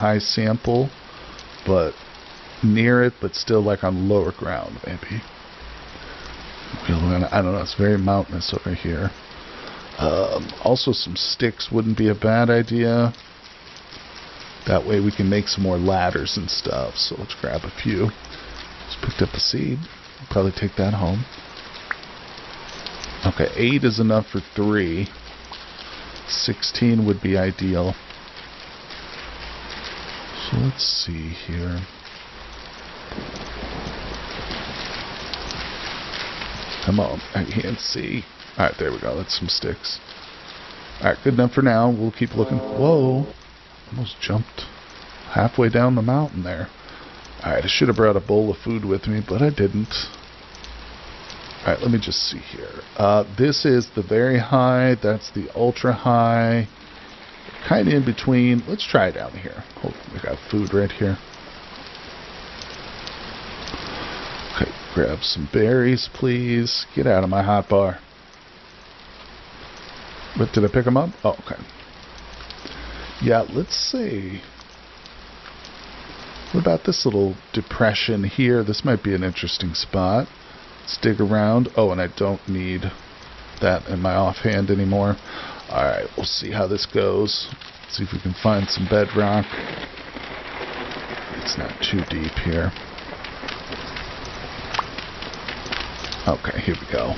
high sample, but near it, but still like on lower ground, maybe. I don't know, it's very mountainous over here. Also, some sticks wouldn't be a bad idea. That way we can make some more ladders and stuff. So let's grab a few. Just picked up a seed. Probably take that home. Okay, 8 is enough for 3. 16 would be ideal. So let's see here. Come on, I can't see. Alright, there we go. That's some sticks. Alright, good enough for now. We'll keep looking. Whoa. Almost jumped halfway down the mountain there. Alright, I should have brought a bowl of food with me, but I didn't. Alright, let me just see here. This is the very high. That's the ultra high. Kind of in between. Let's try down here. Oh, we got food right here. Okay, grab some berries, please. Get out of my hot bar. What, did I pick them up? Oh, okay. Yeah, let's see. What about this little depression here? This might be an interesting spot. Let's dig around. Oh, and I don't need that in my offhand anymore. Alright, we'll see how this goes. See if we can find some bedrock. It's not too deep here. Okay, here we go.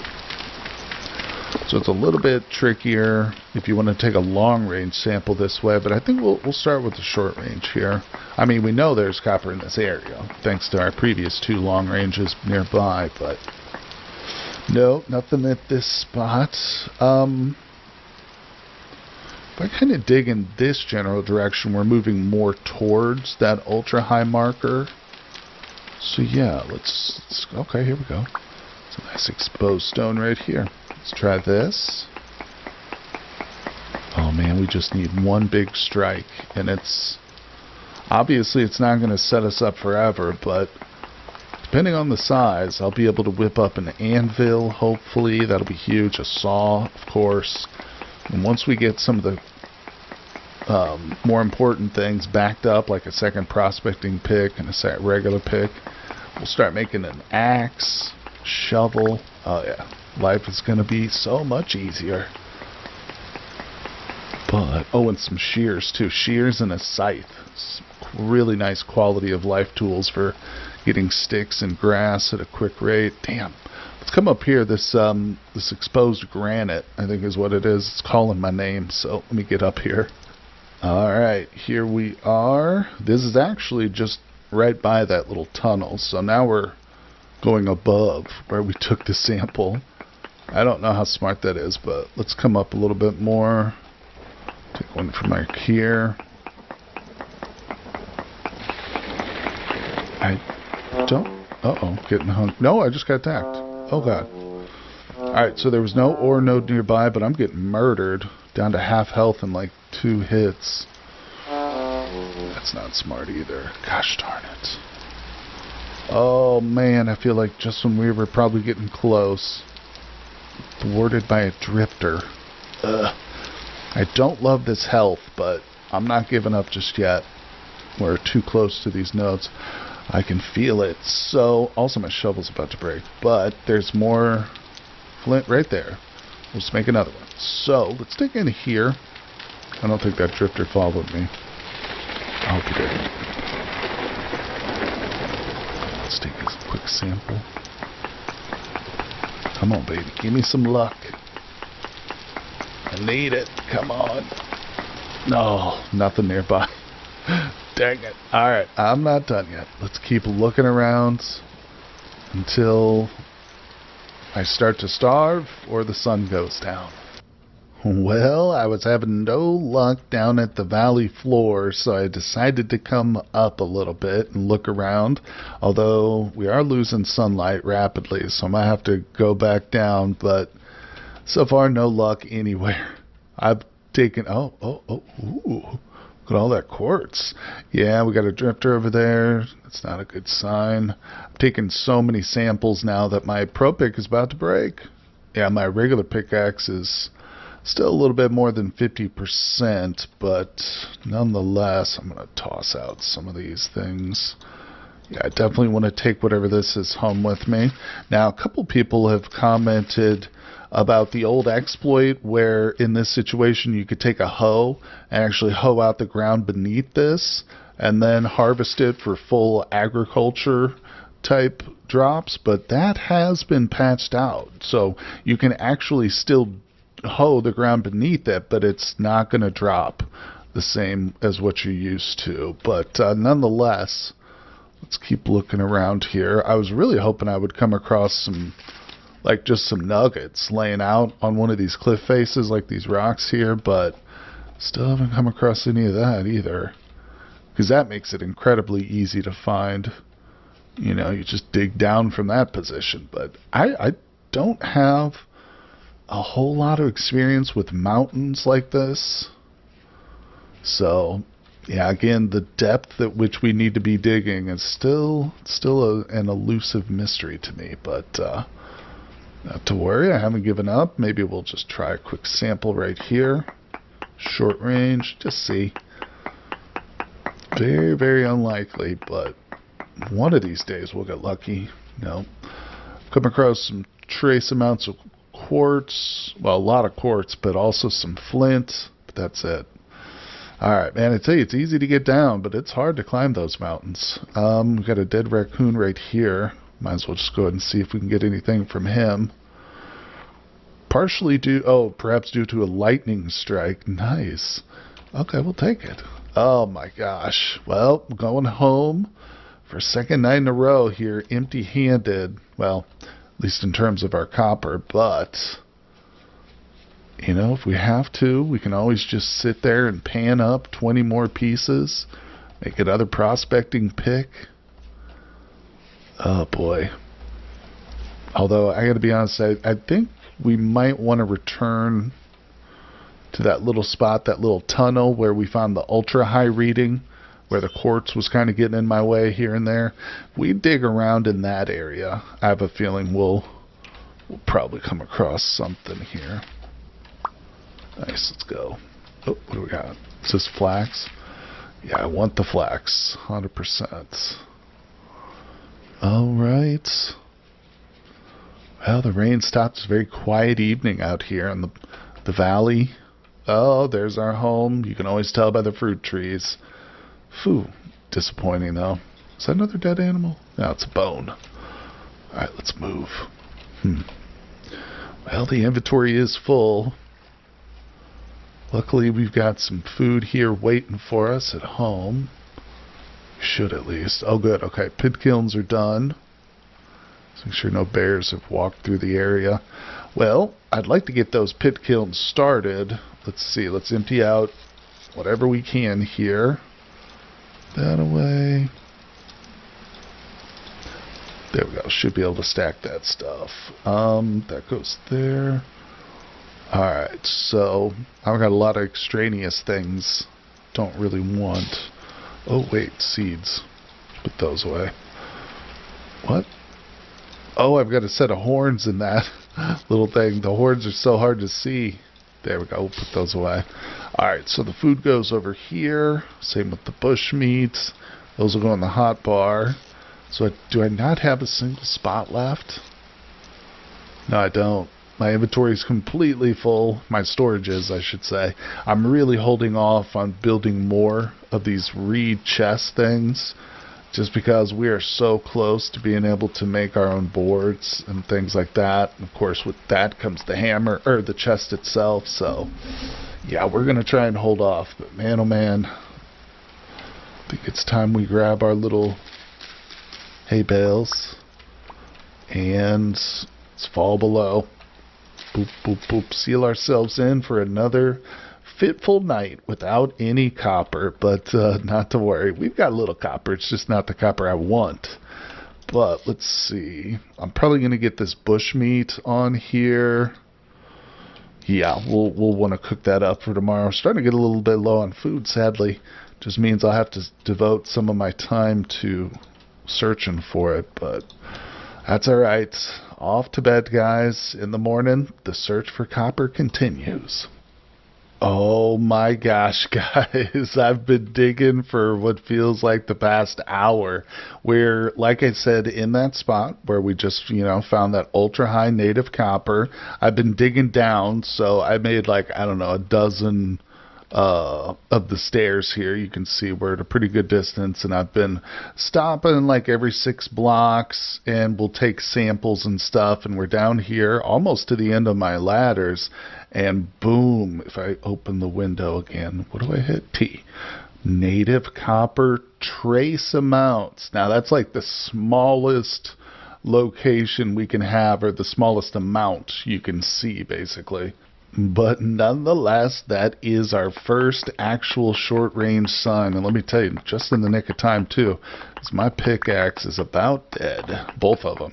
So it's a little bit trickier if you want to take a long-range sample this way, but I think we'll start with the short range here. I mean, we know there's copper in this area, thanks to our previous 2 long ranges nearby, but no, nothing at this spot. If I kind of dig in this general direction, we're moving more towards that ultra-high marker. So yeah, let's okay, here we go. It's a nice exposed stone right here. Let's try this. Oh man, we just need one big strike, and it's obviously it's not going to set us up forever, but depending on the size, I'll be able to whip up an anvil, hopefully. That'll be huge. A saw, of course. And once we get some of the more important things backed up, like a second prospecting pick and a regular pick, we'll start making an axe, shovel. Oh yeah, life is going to be so much easier. But, oh, and some shears too. Shears and a scythe. Some really nice quality of life tools for getting sticks and grass at a quick rate. Damn. Let's come up here. This exposed granite, I think is what it is. It's calling my name, so let me get up here. Alright, here we are. This is actually just right by that little tunnel, so now we're going above where we took the sample. I don't know how smart that is, but let's come up a little bit more. Take one from like here. I don't... Uh-oh, getting hung. No, I just got attacked. Oh, God. Alright, so there was no ore node nearby, but I'm getting murdered. Down to half health in like 2 hits. That's not smart either. Gosh darn it. Oh, man, I feel like just when we were probably getting close. Thwarted by a drifter. Ugh. I don't love this health, but I'm not giving up just yet. We're too close to these nodes. I can feel it. So, also my shovel's about to break, but there's more flint right there. We'll just make another one. So, let's dig in here. I don't think that drifter followed me. I hope he didn't. Let's take a quick sample. Come on, baby. Give me some luck. I need it. Come on. No, nothing nearby. Dang it. Alright, I'm not done yet. Let's keep looking around until I start to starve or the sun goes down. Well, I was having no luck down at the valley floor, so I decided to come up a little bit and look around. Although we are losing sunlight rapidly, so I might have to go back down, but so far no luck anywhere. I've taken... ooh. Look at all that quartz. Yeah, we got a drifter over there. That's not a good sign. I'm taking so many samples now that my pro pick is about to break. Yeah, my regular pickaxe is Still a little bit more than 50%, but nonetheless, I'm going to toss out some of these things. Yeah, I definitely want to take whatever this is home with me. Now, a couple people have commented about the old exploit where in this situation you could take a hoe and actually hoe out the ground beneath this and then harvest it for full agriculture type drops, but that has been patched out. So you can actually still hoe the ground beneath it, but it's not going to drop the same as what you're used to. But nonetheless, let's keep looking around here. I was really hoping I would come across some, like just some nuggets laying out on one of these cliff faces, like these rocks here, but still haven't come across any of that either. Because that makes it incredibly easy to find. You know, you just dig down from that position. But I don't have a whole lot of experience with mountains like this. So yeah, again, the depth at which we need to be digging is still an elusive mystery to me, but not to worry, I haven't given up. Maybe we'll just try a quick sample right here. Short range, just see. Very, very unlikely, but one of these days we'll get lucky. No. Come across some trace amounts of quartz, well, a lot of quartz, but also some flint, but that's it. Alright, man, I tell you, it's easy to get down, but it's hard to climb those mountains. We've got a dead raccoon right here. Might as well just go ahead and see if we can get anything from him. Partially perhaps due to a lightning strike. Nice. Okay, we'll take it. Oh my gosh. Well, going home for a second night in a row here, empty-handed. Well, at least in terms of our copper, but you know, if we have to, we can always just sit there and pan up 20 more pieces, make another prospecting pick. Oh boy. Although, I gotta be honest, I think we might want to return to that little spot, that little tunnel where we found the ultra high reading, where the quartz was kind of getting in my way here and there. If we dig around in that area, I have a feeling we'll probably come across something here. Nice, let's go. Oh, what do we got? Is this flax? Yeah, I want the flax, 100%. Alright. Well, the rain stopped. It's a very quiet evening out here in the valley. Oh, there's our home. You can always tell by the fruit trees. Phew, disappointing though. Is that another dead animal? No, it's a bone. Alright, let's move. Well, the inventory is full. Luckily, we've got some food here waiting for us at home. Should at least. Oh, good. Okay, pit kilns are done. Let's make sure no bears have walked through the area. Well, I'd like to get those pit kilns started. Let's see. Let's empty out whatever we can here. That away. There we go. Should be able to stack that stuff. That goes there. Alright, so I've got a lot of extraneous things. Don't really want. Oh, wait, seeds. Put those away. What? Oh, I've got a set of horns in that little thing. The horns are so hard to see. There we go. We'll put those away. Alright, so the food goes over here. Same with the bush meats. Those will go in the hot bar. So do I not have a single spot left? No, I don't. My inventory is completely full. My storage is, I should say. I'm really holding off on building more of these reed chest things, just because we are so close to being able to make our own boards and things like that. And of course, with that comes the hammer, or the chest itself. So, yeah, we're going to try and hold off. But man, oh man, I think it's time we grab our little hay bales and let's fall below. Boop, boop, boop. Seal ourselves in for another fitful night without any copper. But not to worry. We've got a little copper. It's just not the copper I want. But let's see. I'm probably going to get this bush meat on here. Yeah, we'll want to cook that up for tomorrow. I'm starting to get a little bit low on food, sadly. Just means I'll have to devote some of my time to searching for it. But that's alright. Off to bed, guys. In the morning, the search for copper continues. Oh my gosh, guys, I've been digging for what feels like the past hour. Where, like I said, in that spot where we just, found that ultra high native copper, I've been digging down, so I made like, I don't know, a dozen of the stairs here. You can see we're at a pretty good distance, and I've been stopping like every 6 blocks, and we'll take samples and stuff, and we're down here almost to the end of my ladders, and boom, if I open the window again, what do I hit? T. Native copper trace amounts. Now that's like the smallest location we can have, or the smallest amount you can see basically. But nonetheless, that is our first actual short-range sun. And let me tell you, just in the nick of time, too, because my pickaxe is about dead. Both of them.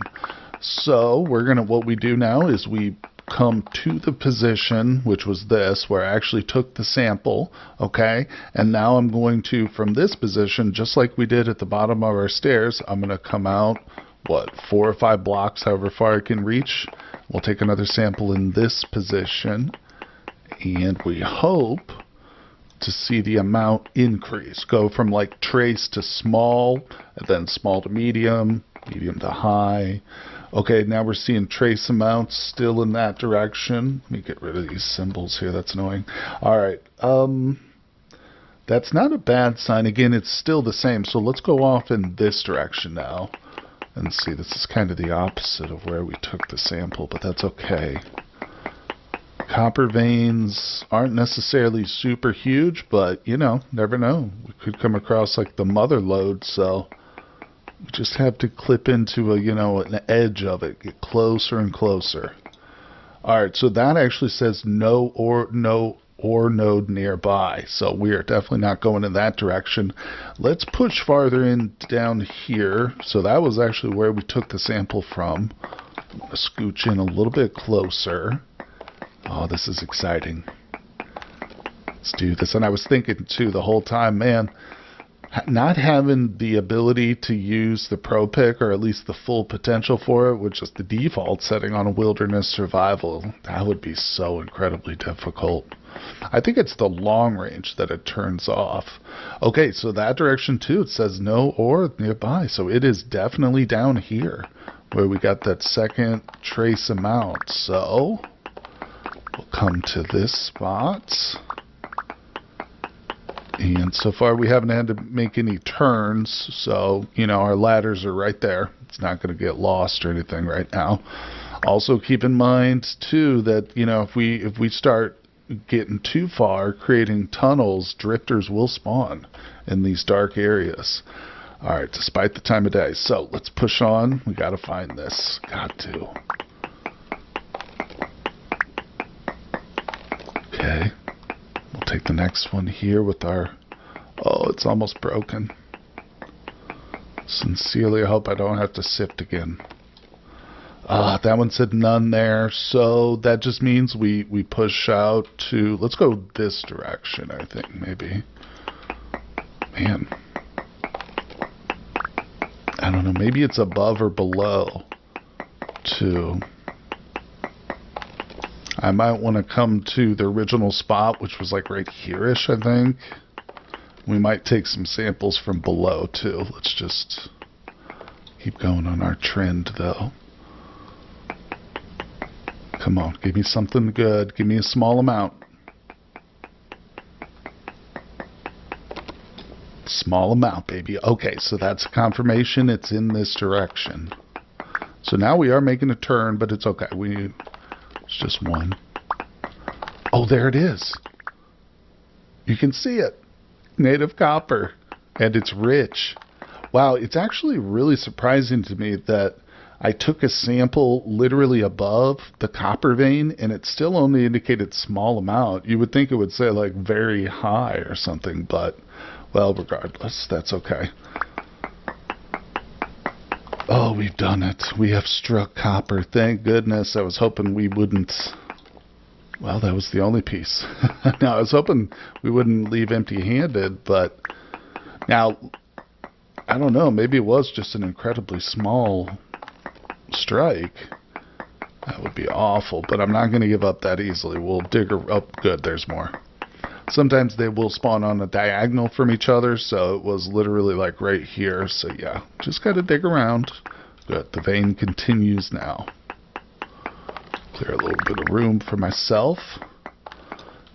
So, what we do now is we come to the position, which was this, where I actually took the sample, okay? And now I'm going to, from this position, just like we did at the bottom of our stairs, I'm going to come out, 4 or 5 blocks, however far I can reach. We'll take another sample in this position, and we hope to see the amount increase. Go from like trace to small, and then small to medium, medium to high. Okay, now we're seeing trace amounts still in that direction. Let me get rid of these symbols here, that's annoying. Alright, that's not a bad sign. Again, it's still the same, so let's go off in this direction now. And see, this is kind of the opposite of where we took the sample, but that's okay. Copper veins aren't necessarily super huge, but, never know. We could come across like the mother lode, so we just have to clip into an edge of it, get closer and closer. Alright, so that actually says no ore node nearby, so we are definitely not going in that direction. Let's push farther in down here. So that was actually where we took the sample from. I'm going to scooch in a little bit closer. Oh, this is exciting. Let's do this. And I was thinking too the whole time, man, not having the ability to use the Pro Pick, or at least the full potential for it, which is the default setting on a wilderness survival, that would be so incredibly difficult. I think it's the long range that it turns off. Okay, so that direction too, it says no ore nearby, so it is definitely down here where we got that second trace amount. So we'll come to this spot. And so far we haven't had to make any turns, so, our ladders are right there. It's not going to get lost or anything right now. Also keep in mind, too, that, if we start getting too far, creating tunnels, drifters will spawn in these dark areas. Alright, despite the time of day. So, let's push on. We got to find this. Got to. Okay. We'll take the next one here with our... Oh, it's almost broken. Sincerely, I hope I don't have to sift again. That one said none there, so that just means we push out to... Let's go this direction, I think, maybe. Man. I don't know, maybe it's above or below, too. I might want to come to the original spot, which was like right here-ish, I think. We might take some samples from below, too. Let's just keep going on our trend, though. Come on, give me something good. Give me a small amount. Small amount, baby. Okay, so that's confirmation. It's in this direction. So now we are making a turn, but it's okay. It's just one. Oh, there it is. You can see it. Native copper. And it's rich. Wow, it's actually really surprising to me that I took a sample literally above the copper vein, and it still only indicated small amount. You would think it would say like very high or something, but, well, regardless, that's okay. Oh, we've done it. We have struck copper. Thank goodness. I was hoping we wouldn't... Well, that was the only piece. Now, I was hoping we wouldn't leave empty-handed, but... Now, I don't know. Maybe it was just an incredibly small strike. That would be awful, but I'm not going to give up that easily. We'll dig her up. Good, there's more. Sometimes they will spawn on a diagonal from each other, so it was literally like right here. So yeah, just gotta dig around. Good, the vein continues now. Clear a little bit of room for myself.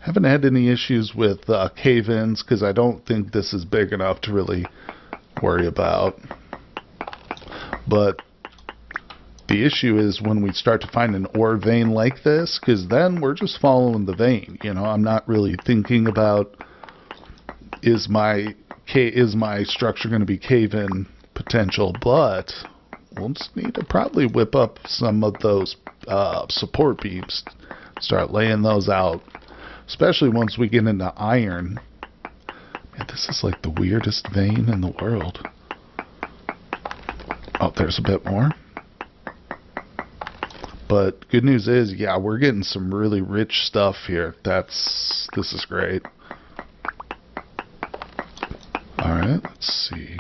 Haven't had any issues with cave-ins because I don't think this is big enough to really worry about. But the issue is when we start to find an ore vein like this, because then we're just following the vein. You know, I'm not really thinking about is my structure going to be cave-in potential, but we'll just need to probably whip up some of those support beams, start laying those out, especially once we get into iron. Man, this is like the weirdest vein in the world. Oh, there's a bit more. But good news is, yeah, we're getting some really rich stuff here. This is great. Alright, let's see.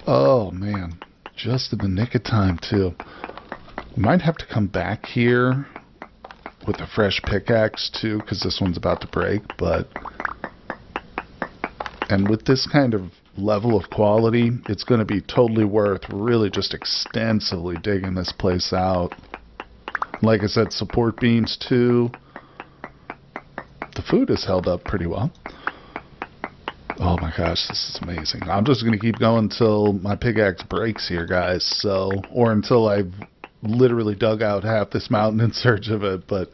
Oh, man. Just in the nick of time, too. We might have to come back here with a fresh pickaxe, too, because this one's about to break, but... And with this kind of level of quality, it's going to be totally worth really just extensively digging this place out. Like I said, support beams too. The food has held up pretty well. Oh my gosh, this is amazing. I'm just going to keep going until my pickaxe breaks here, guys. So, or until I've literally dug out half this mountain in search of it, but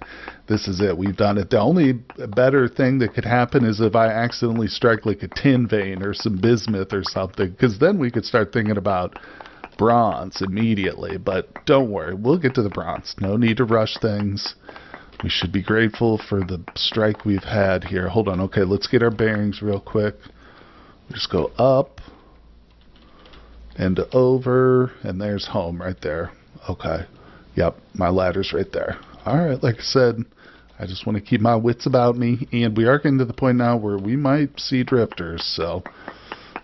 this is it. We've done it. The only better thing that could happen is if I accidentally strike like a tin vein or some bismuth or something, because then we could start thinking about bronze immediately. But don't worry, we'll get to the bronze. No need to rush things. We should be grateful for the strike we've had here. Hold on. Okay, let's get our bearings real quick. We just go up and over, and there's home right there. Okay. Yep, my ladder's right there. Alright, like I said, I just want to keep my wits about me, and we are getting to the point now where we might see drifters, so,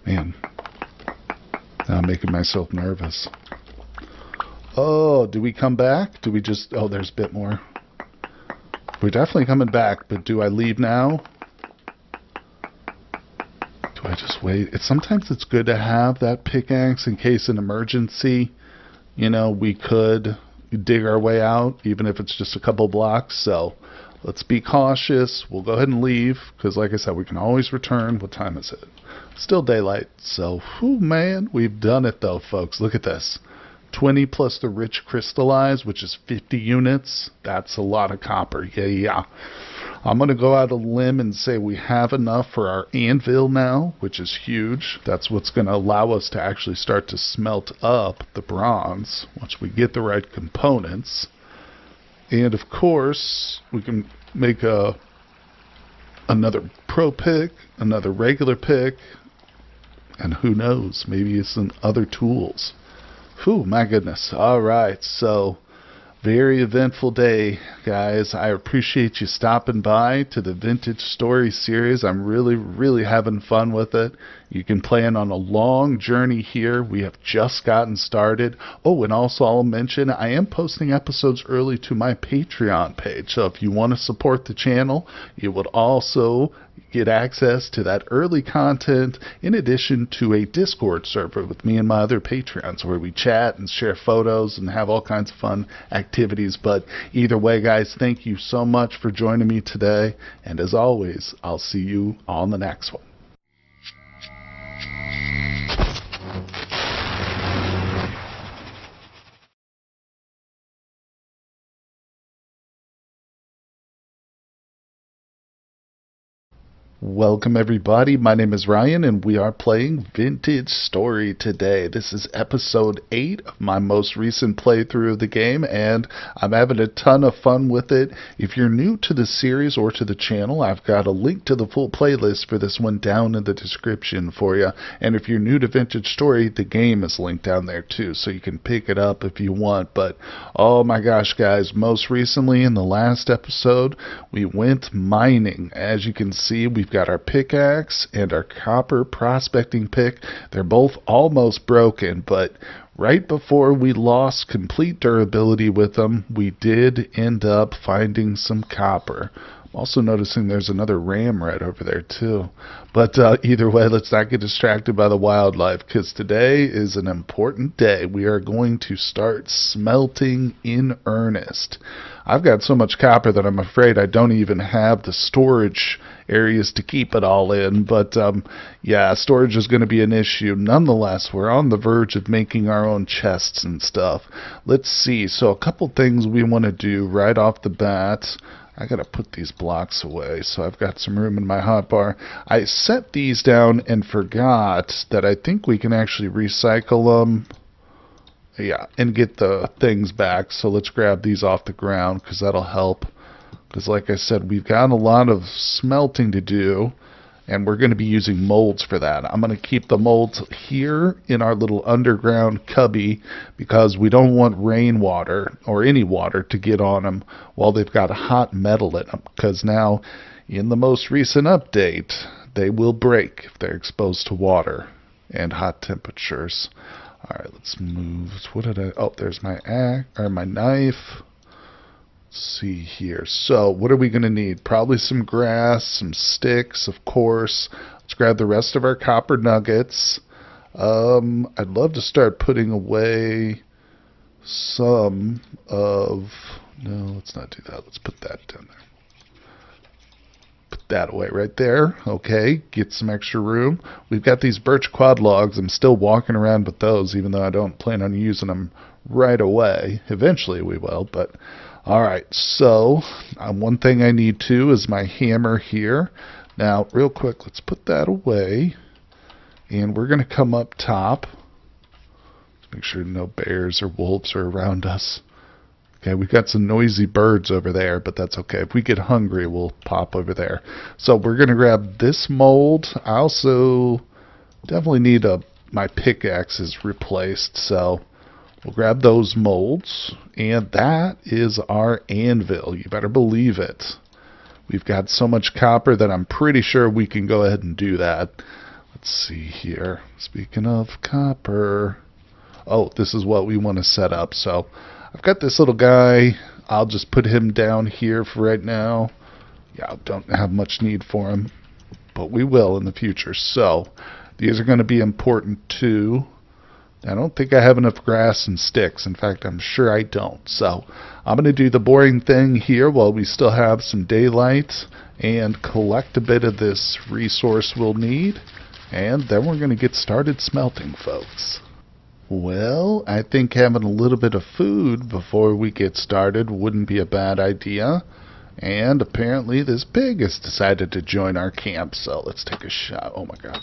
man, now I'm making myself nervous. Oh, do we come back? Do we just, oh, there's a bit more. We're definitely coming back, but do I leave now? Do I just wait? Sometimes it's good to have that pickaxe in case an emergency. You know, we could dig our way out, even if it's just a couple blocks. So let's be cautious. We'll go ahead and leave, because like I said, we can always return. What time is it? Still daylight. So, whew, man, we've done it though, folks. Look at this. 20 plus the rich crystallized, which is 50 units. That's a lot of copper. Yeah. I'm going to go out a limb and say we have enough for our anvil now, which is huge. That's what's going to allow us to actually start to smelt up the bronze once we get the right components. And of course, we can make another pro pick, another regular pick, and who knows, maybe some other tools. Whew, my goodness. All right, so very eventful day, guys. I appreciate you stopping by to the Vintage Story series. I'm really having fun with it. You can plan on a long journey here. We have just gotten started. Oh, and also I'll mention I am posting episodes early to my Patreon page. So if you want to support the channel, you would also get access to that early content in addition to a Discord server with me and my other Patreons where we chat and share photos and have all kinds of fun activities. But either way, guys, thank you so much for joining me today. And as always, I'll see you on the next one. Welcome everybody, my name is Ryan and we are playing Vintage Story today. This is episode 8 of my most recent playthrough of the game and I'm having a ton of fun with it. If you're new to the series or to the channel, I've got a link to the full playlist for this one down in the description for you. And if you're new to Vintage Story, the game is linked down there too, so you can pick it up if you want. But oh my gosh guys, most recently in the last episode, we went mining. As you can see, we've got our pickaxe and our copper prospecting pick. They're both almost broken, but right before we lost complete durability with them, we did end up finding some copper. Also noticing there's another ram right over there too. But either way, let's not get distracted by the wildlife, because today is an important day. We are going to start smelting in earnest. I've got so much copper that I'm afraid I don't even have the storage areas to keep it all in. But yeah, storage is going to be an issue. Nonetheless, we're on the verge of making our own chests and stuff. Let's see. So a couple things we want to do right off the bat. I gotta put these blocks away so I've got some room in my hotbar. I set these down and forgot that I think we can actually recycle them. Yeah, and get the things back. So let's grab these off the ground because that'll help. Because like I said, we've got a lot of smelting to do, and we're going to be using molds for that. I'm going to keep the molds here in our little underground cubby because we don't want rainwater or any water to get on them while they've got hot metal in them. Because now, in the most recent update, they will break if they're exposed to water and hot temperatures. All right, let's move. What did I? Oh, there's my my knife. Let's see here. So what are we going to need? Probably some grass, some sticks, of course. Let's grab the rest of our copper nuggets. I'd love to start putting away some of... No, let's not do that. Let's put that down there. Put that away right there. Okay, get some extra room. We've got these birch quad logs. I'm still walking around with those, even though I don't plan on using them right away. Eventually we will, but... Alright, so one thing I need too is my hammer here. Now, real quick, let's put that away. And we're going to come up top. Let's make sure no bears or wolves are around us. Okay, we've got some noisy birds over there, but that's okay. If we get hungry, we'll pop over there. So we're going to grab this mold. I also definitely need my pickaxes replaced, so... we'll grab those molds, and that is our anvil. You better believe it. We've got so much copper that I'm pretty sure we can go ahead and do that. Let's see here. Speaking of copper, oh, this is what we want to set up. So I've got this little guy. I'll just put him down here for right now. Yeah, I don't have much need for him, but we will in the future. So these are going to be important too. I don't think I have enough grass and sticks. In fact, I'm sure I don't. So I'm going to do the boring thing here while we still have some daylight and collect a bit of this resource we'll need. And then we're going to get started smelting, folks. Well, I think having a little bit of food before we get started wouldn't be a bad idea. And apparently this pig has decided to join our camp. So let's take a shot. Oh my god.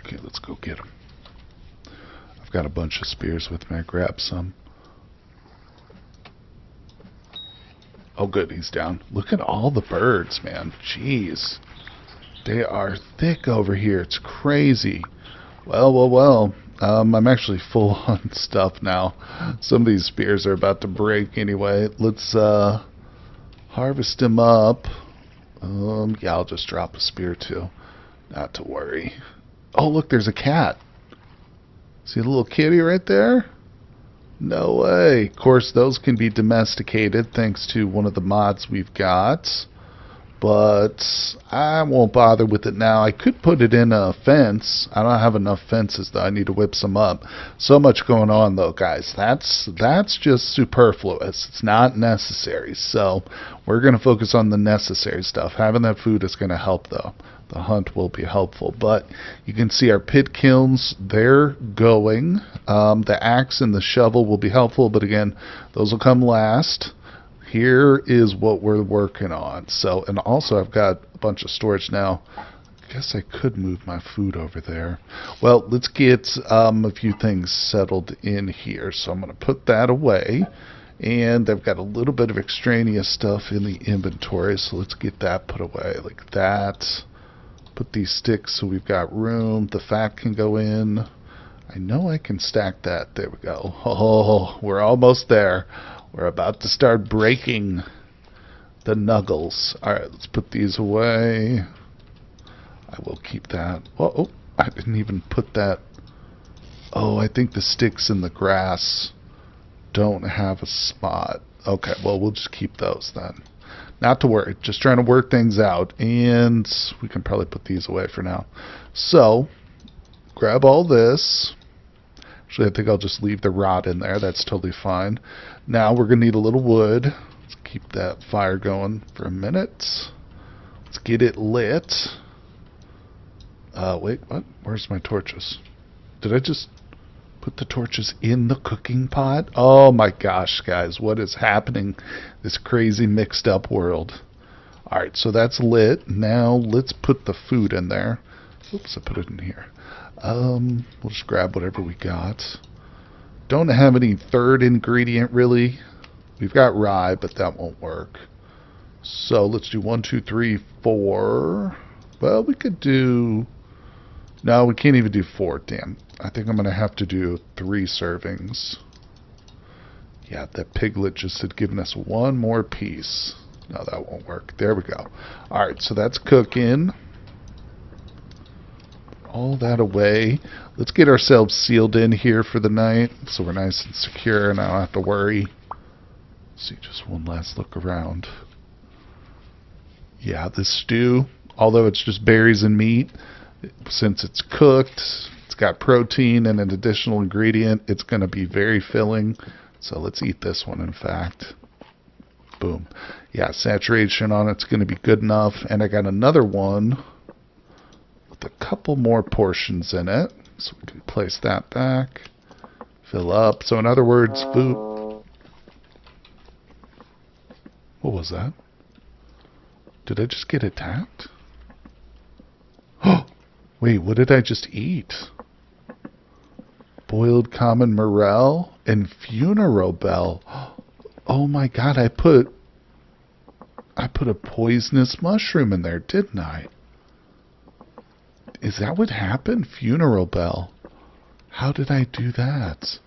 Okay, let's go get him. I've got a bunch of spears with me. I grab some. Oh good, he's down. Look at all the birds, man. Jeez. They are thick over here. It's crazy. Well. I'm actually full on stuff now. Some of these spears are about to break anyway. Let's harvest him up. Yeah, I'll just drop a spear too. Not to worry. Oh, look, there's a cat. See the little kitty right there? No way. Of course, those can be domesticated thanks to one of the mods we've got. But I won't bother with it now. I could put it in a fence. I don't have enough fences, though. I need to whip some up. So much going on, though, guys. That's just superfluous. It's not necessary. So we're going to focus on the necessary stuff. Having that food is going to help, though. The hunt will be helpful. But you can see our pit kilns, they're going. The axe and the shovel will be helpful, but again, those will come last. Here is what we're working on. So, and also I've got a bunch of storage now. I guess I could move my food over there. Well, let's get a few things settled in here. So I'm going to put that away. And I've got a little bit of extraneous stuff in the inventory. So let's get that put away like that. Put these sticks so we've got room. The fat can go in. I know I can stack that. There we go. Oh, we're almost there. We're about to start breaking the nuggles. Alright, let's put these away. I will keep that. Oh, I didn't even put that. Oh, I think the sticks in the grass don't have a spot. Okay, well, we'll just keep those then. Not to worry. Just trying to work things out. And we can probably put these away for now. So, grab all this. Actually, I think I'll just leave the rod in there. That's totally fine. Now we're going to need a little wood. Let's keep that fire going for a minute. Let's get it lit. Wait, what? Where's my torches? Did I just put the torches in the cooking pot? Oh my gosh, guys, what is happening? This crazy mixed up world. Alright, so that's lit. Now let's put the food in there. Oops, I put it in here. We'll just grab whatever we got. Don't have any third ingredient really. We've got rye, but that won't work. So let's do 1, 2, 3, 4. Well, we could do... No, we can't even do 4, damn. I think I'm going to have to do 3 servings. Yeah, that piglet just had given us one more piece. No, that won't work. There we go. Alright, so that's cooking. All that away. Let's get ourselves sealed in here for the night so we're nice and secure and I don't have to worry. Let's see, just one last look around. Yeah, this stew, although it's just berries and meat, since it's cooked, it's got protein and an additional ingredient, it's going to be very filling. So let's eat this one, in fact. Boom. Yeah, saturation on it's going to be good enough. And I got another one with a couple more portions in it. So we can place that back. Fill up. So in other words, food... What was that? Did I just get attacked? Oh! Wait, what did I just eat? Boiled common morel and funeral bell. Oh my god, I put a poisonous mushroom in there, didn't I? Is that what happened? Funeral bell. How did I do that?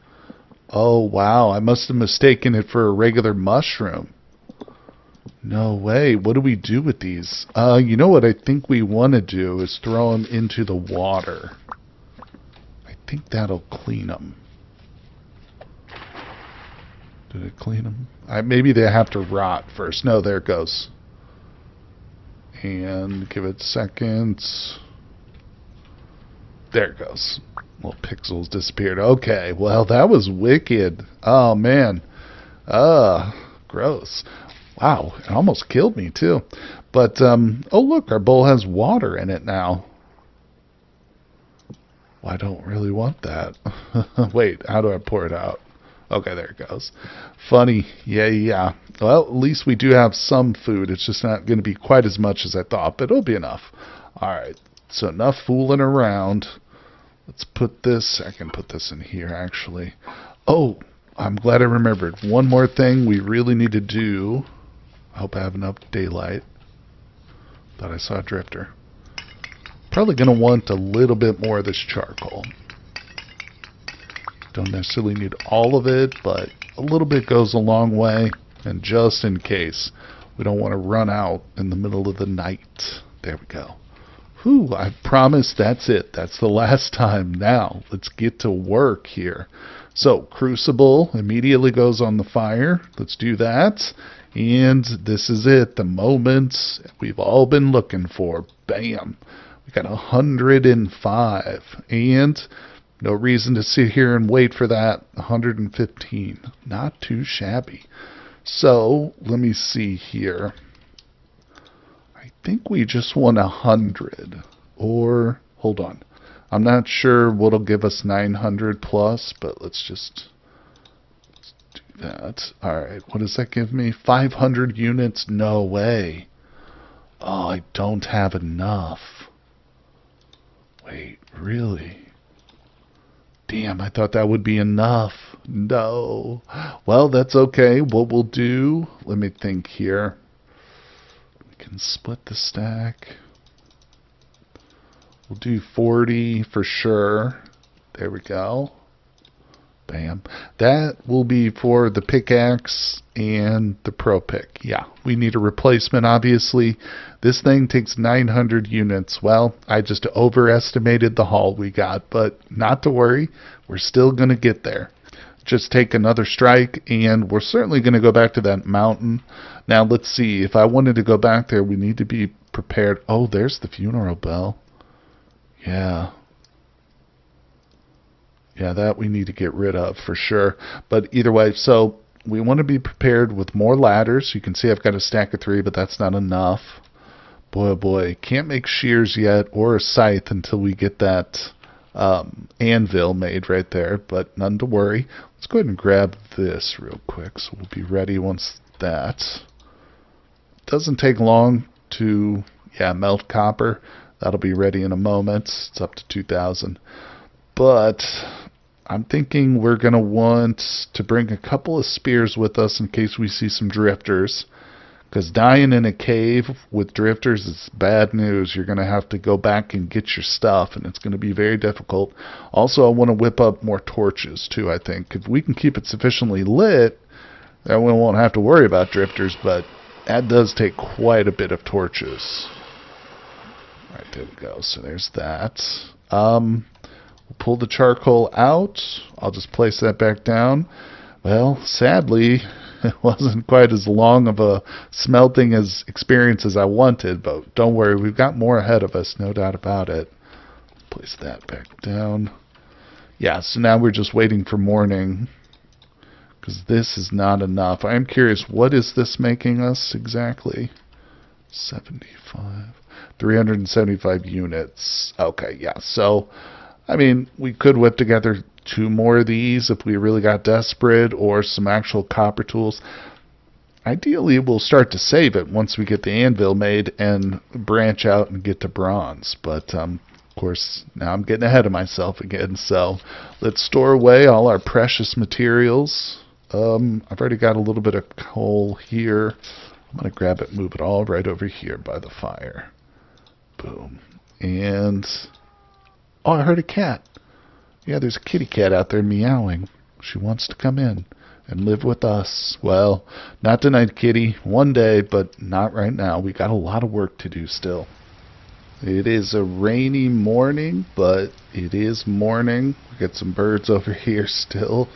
Oh wow, I must have mistaken it for a regular mushroom. No way. What do we do with these? You know what I think we want to do is throw them into the water. I think that'll clean them. Did it clean them? Maybe they have to rot first. No, there it goes. And give it seconds. There it goes. Little pixels disappeared. Okay, well, that was wicked. Oh, man. Gross. Wow, it almost killed me too. But, oh look, our bowl has water in it now. Well, I don't really want that. Wait, how do I pour it out? Okay, there it goes. Funny. Yeah. Well, at least we do have some food. It's just not going to be quite as much as I thought, but it'll be enough. Alright, so enough fooling around. Let's put this, I can put this in here actually. Oh, I'm glad I remembered. One more thing we really need to do. I hope I have enough daylight. Thought I saw a drifter. Probably going to want a little bit more of this charcoal. Don't necessarily need all of it, but a little bit goes a long way. And just in case, we don't want to run out in the middle of the night. There we go. Whew, I promise that's it. That's the last time. Now, let's get to work here. So, crucible immediately goes on the fire. Let's do that. And this is it, the moment we've all been looking for. Bam! We got 105. And no reason to sit here and wait for that. 115. Not too shabby. So, let me see here. I think we just want 100. Or, hold on. I'm not sure what'll give us 900 plus, but let's just do that. Alright, what does that give me? 500 units? No way. Oh, I don't have enough. Wait, really? Damn, I thought that would be enough. No. Well, that's okay. What we'll do, let me think here. We can split the stack. We'll do 40 for sure. There we go. Bam. That will be for the pickaxe and the pro pick. Yeah, we need a replacement, obviously. This thing takes 900 units. Well, I just overestimated the haul we got, but not to worry. We're still going to get there. just take another strike, and we're certainly going to go back to that mountain. Now, let's see. If I wanted to go back there, we need to be prepared. Oh, there's the funeral bell. Yeah. Yeah, that we need to get rid of for sure. But either way, so we want to be prepared with more ladders. You can see I've got a stack of 3, but that's not enough. Boy, oh boy. Can't make shears yet or a scythe until we get that anvil made right there, but none to worry. Let's go ahead and grab this real quick, so we'll be ready once that. Doesn't take long to, melt copper. That'll be ready in a moment. It's up to 2,000. But I'm thinking we're going to want to bring a couple of spears with us in case we see some drifters. Because dying in a cave with drifters is bad news. You're going to have to go back and get your stuff, and it's going to be very difficult. Also, I want to whip up more torches, too, I think. If we can keep it sufficiently lit, then we won't have to worry about drifters, but that does take quite a bit of torches. All right, there we go. So there's that. We'll pull the charcoal out. I'll just place that back down. Well, sadly, it wasn't quite as long of a smelting experience as I wanted, but don't worry, we've got more ahead of us, no doubt about it. Place that back down. Yeah, so now we're just waiting for morning, because this is not enough. I am curious, what is this making us exactly? 75. 375 units. Okay, yeah, so, I mean, we could whip together 2 more of these if we really got desperate, or some actual copper tools. Ideally, we'll start to save it once we get the anvil made and branch out and get to bronze. But, of course, now I'm getting ahead of myself again. So let's store away all our precious materials. I've already got a little bit of coal here. I'm going to grab it, move it all right over here by the fire. Boom. And, oh, I heard a cat. Yeah, there's a kitty cat out there meowing. She wants to come in and live with us. Well, not tonight, kitty. One day, but not right now. We got a lot of work to do still. It is a rainy morning, but it is morning. We got some birds over here still.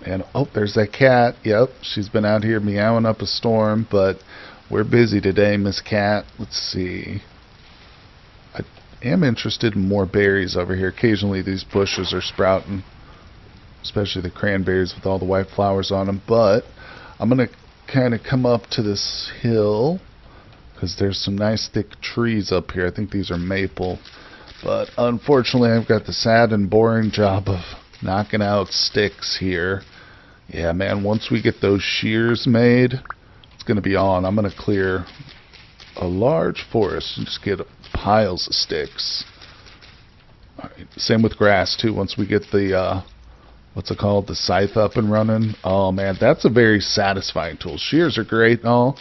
And, oh, there's that cat. Yep, she's been out here meowing up a storm, but we're busy today, Miss Cat. Let's see. I am interested in more berries over here. Occasionally these bushes are sprouting, especially the cranberries with all the white flowers on them. But I'm going to kind of come up to this hill because there's some nice thick trees up here. I think these are maple. But unfortunately, I've got the sad and boring job of knocking out sticks here. Yeah, man, once we get those shears made, it's going to be on. I'm going to clear a large forest and just get piles of sticks. All right, same with grass, too. Once we get the, what's it called, the scythe up and running. Oh, man, that's a very satisfying tool. Shears are great and all.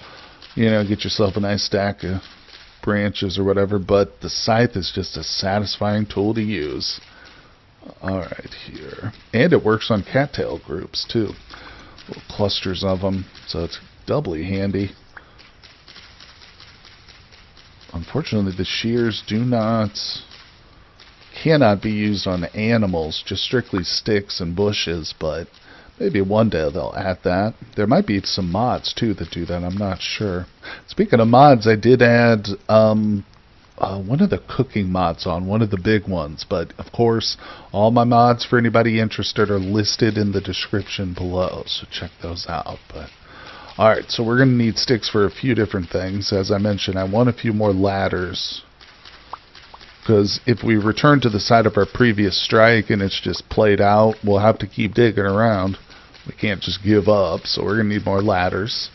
You know, get yourself a nice stack of branches or whatever, but the scythe is just a satisfying tool to use. Alright, here. And it works on cattail groups, too. Little clusters of them, so it's doubly handy. Unfortunately, the shears cannot be used on animals, just strictly sticks and bushes, but maybe one day they'll add that. There might be some mods, too, that do that. I'm not sure. Speaking of mods, I did add one of the cooking mods on, one of the big ones. But, of course, all my mods for anybody interested are listed in the description below, so check those out. But alright, so we're going to need sticks for a few different things. As I mentioned, I want a few more ladders, because if we return to the site of our previous strike and it's just played out, we'll have to keep digging around. We can't just give up, so we're going to need more ladders.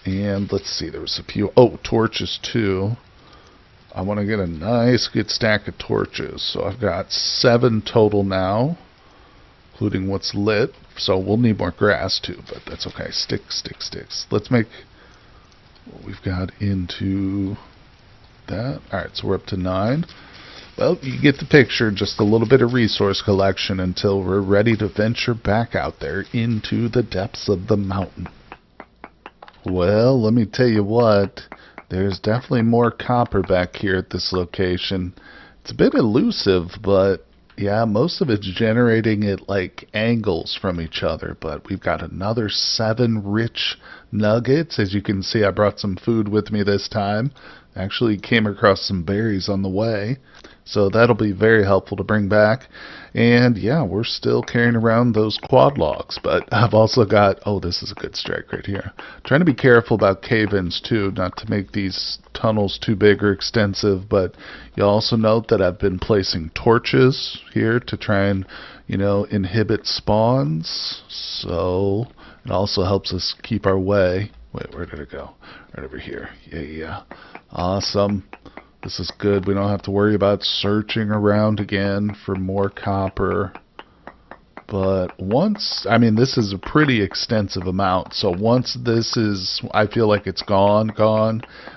And let's see, there was a few, torches too. I want to get a nice good stack of torches. So I've got 7 total now, including what's lit. So we'll need more grass too, but that's okay. Sticks. Let's make what we've got into that. Alright, so we're up to 9. Well, you get the picture, just a little bit of resource collection until we're ready to venture back out there into the depths of the mountain. Well, let me tell you what, there's definitely more copper back here at this location. It's a bit elusive, but Yeah, most of it's generating at like angles from each other, but we've got another 7 rich nuggets. As you can see, I brought some food with me this time. Actually came across some berries on the way, so that'll be very helpful to bring back. And yeah, we're still carrying around those quad logs, but I've also got, oh, this is a good strike right here. Trying to be careful about cave-ins too, not to make these tunnels too big or extensive, but you'll also note that I've been placing torches here to try and, you know, inhibit spawns, so it also helps us keep our way. Wait, where did it go? Right over here. Yeah. Awesome. This is good. We don't have to worry about searching around again for more copper. But once, I mean, this is a pretty extensive amount. So once this is, I feel like it's gone,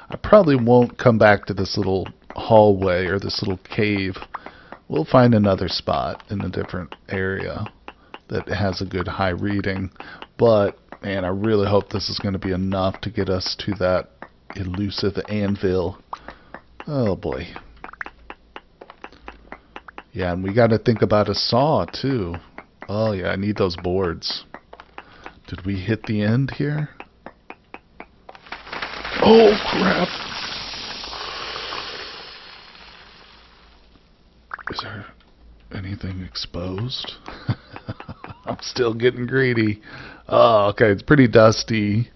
I probably won't come back to this little hallway or this little cave. We'll find another spot in a different area that has a good high reading. But, man, I really hope this is going to be enough to get us to that elusive anvil. Oh boy. Yeah, and we got to think about a saw too. Oh yeah, I need those boards. Did we hit the end here? Oh crap! Is there anything exposed? I'm still getting greedy. Oh, okay, it's pretty dusty.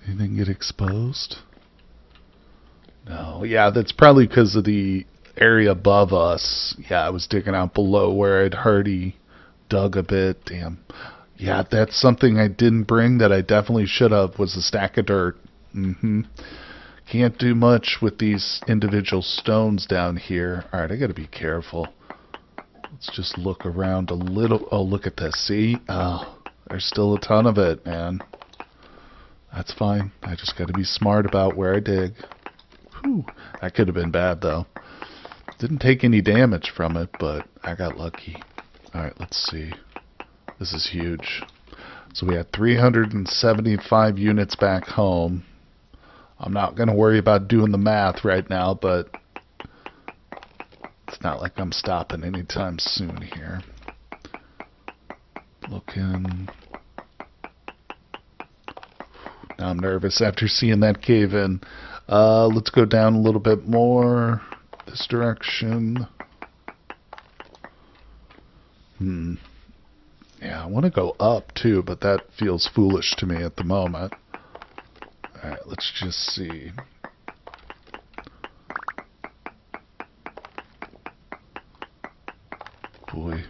Anything get exposed? No, yeah, that's probably because of the area above us. Yeah, I was digging out below where I'd already dug a bit. Damn. Yeah, that's something I didn't bring that I definitely should have, was a stack of dirt. Can't do much with these individual stones down here. Alright, I gotta be careful. Let's just look around a little. Oh, look at this. See? Oh, there's still a ton of it, man. That's fine. I just gotta be smart about where I dig. Whew, that could have been bad though. Didn't take any damage from it, but I got lucky. Alright, let's see. This is huge. So we had 375 units back home. I'm not going to worry about doing the math right now, but it's not like I'm stopping anytime soon here. Looking. Now I'm nervous after seeing that cave in. Let's go down a little bit more this direction. Yeah, I want to go up too, but that feels foolish to me at the moment. Alright, let's just see. Boy.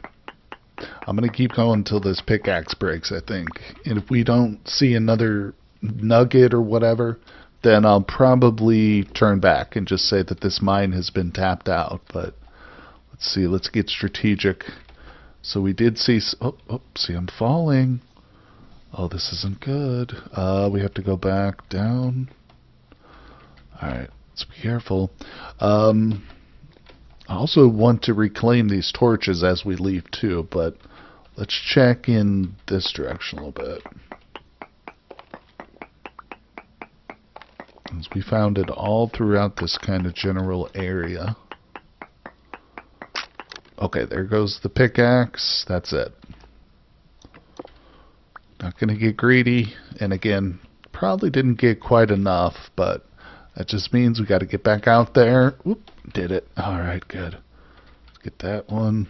I'm going to keep going until this pickaxe breaks, I think. And if we don't see another nugget or whatever, then I'll probably turn back and just say that this mine has been tapped out. But let's see, let's get strategic. So we did see, see, I'm falling. Oh, this isn't good. We have to go back down. Alright, let's be careful. I also want to reclaim these torches as we leave too, but let's check in this direction a little bit. As we found it all throughout this kind of general area. Okay, there goes the pickaxe. That's it. Not going to get greedy. And again, probably didn't get quite enough, but that just means we got to get back out there. Whoop, did it. Alright, good. Let's get that one.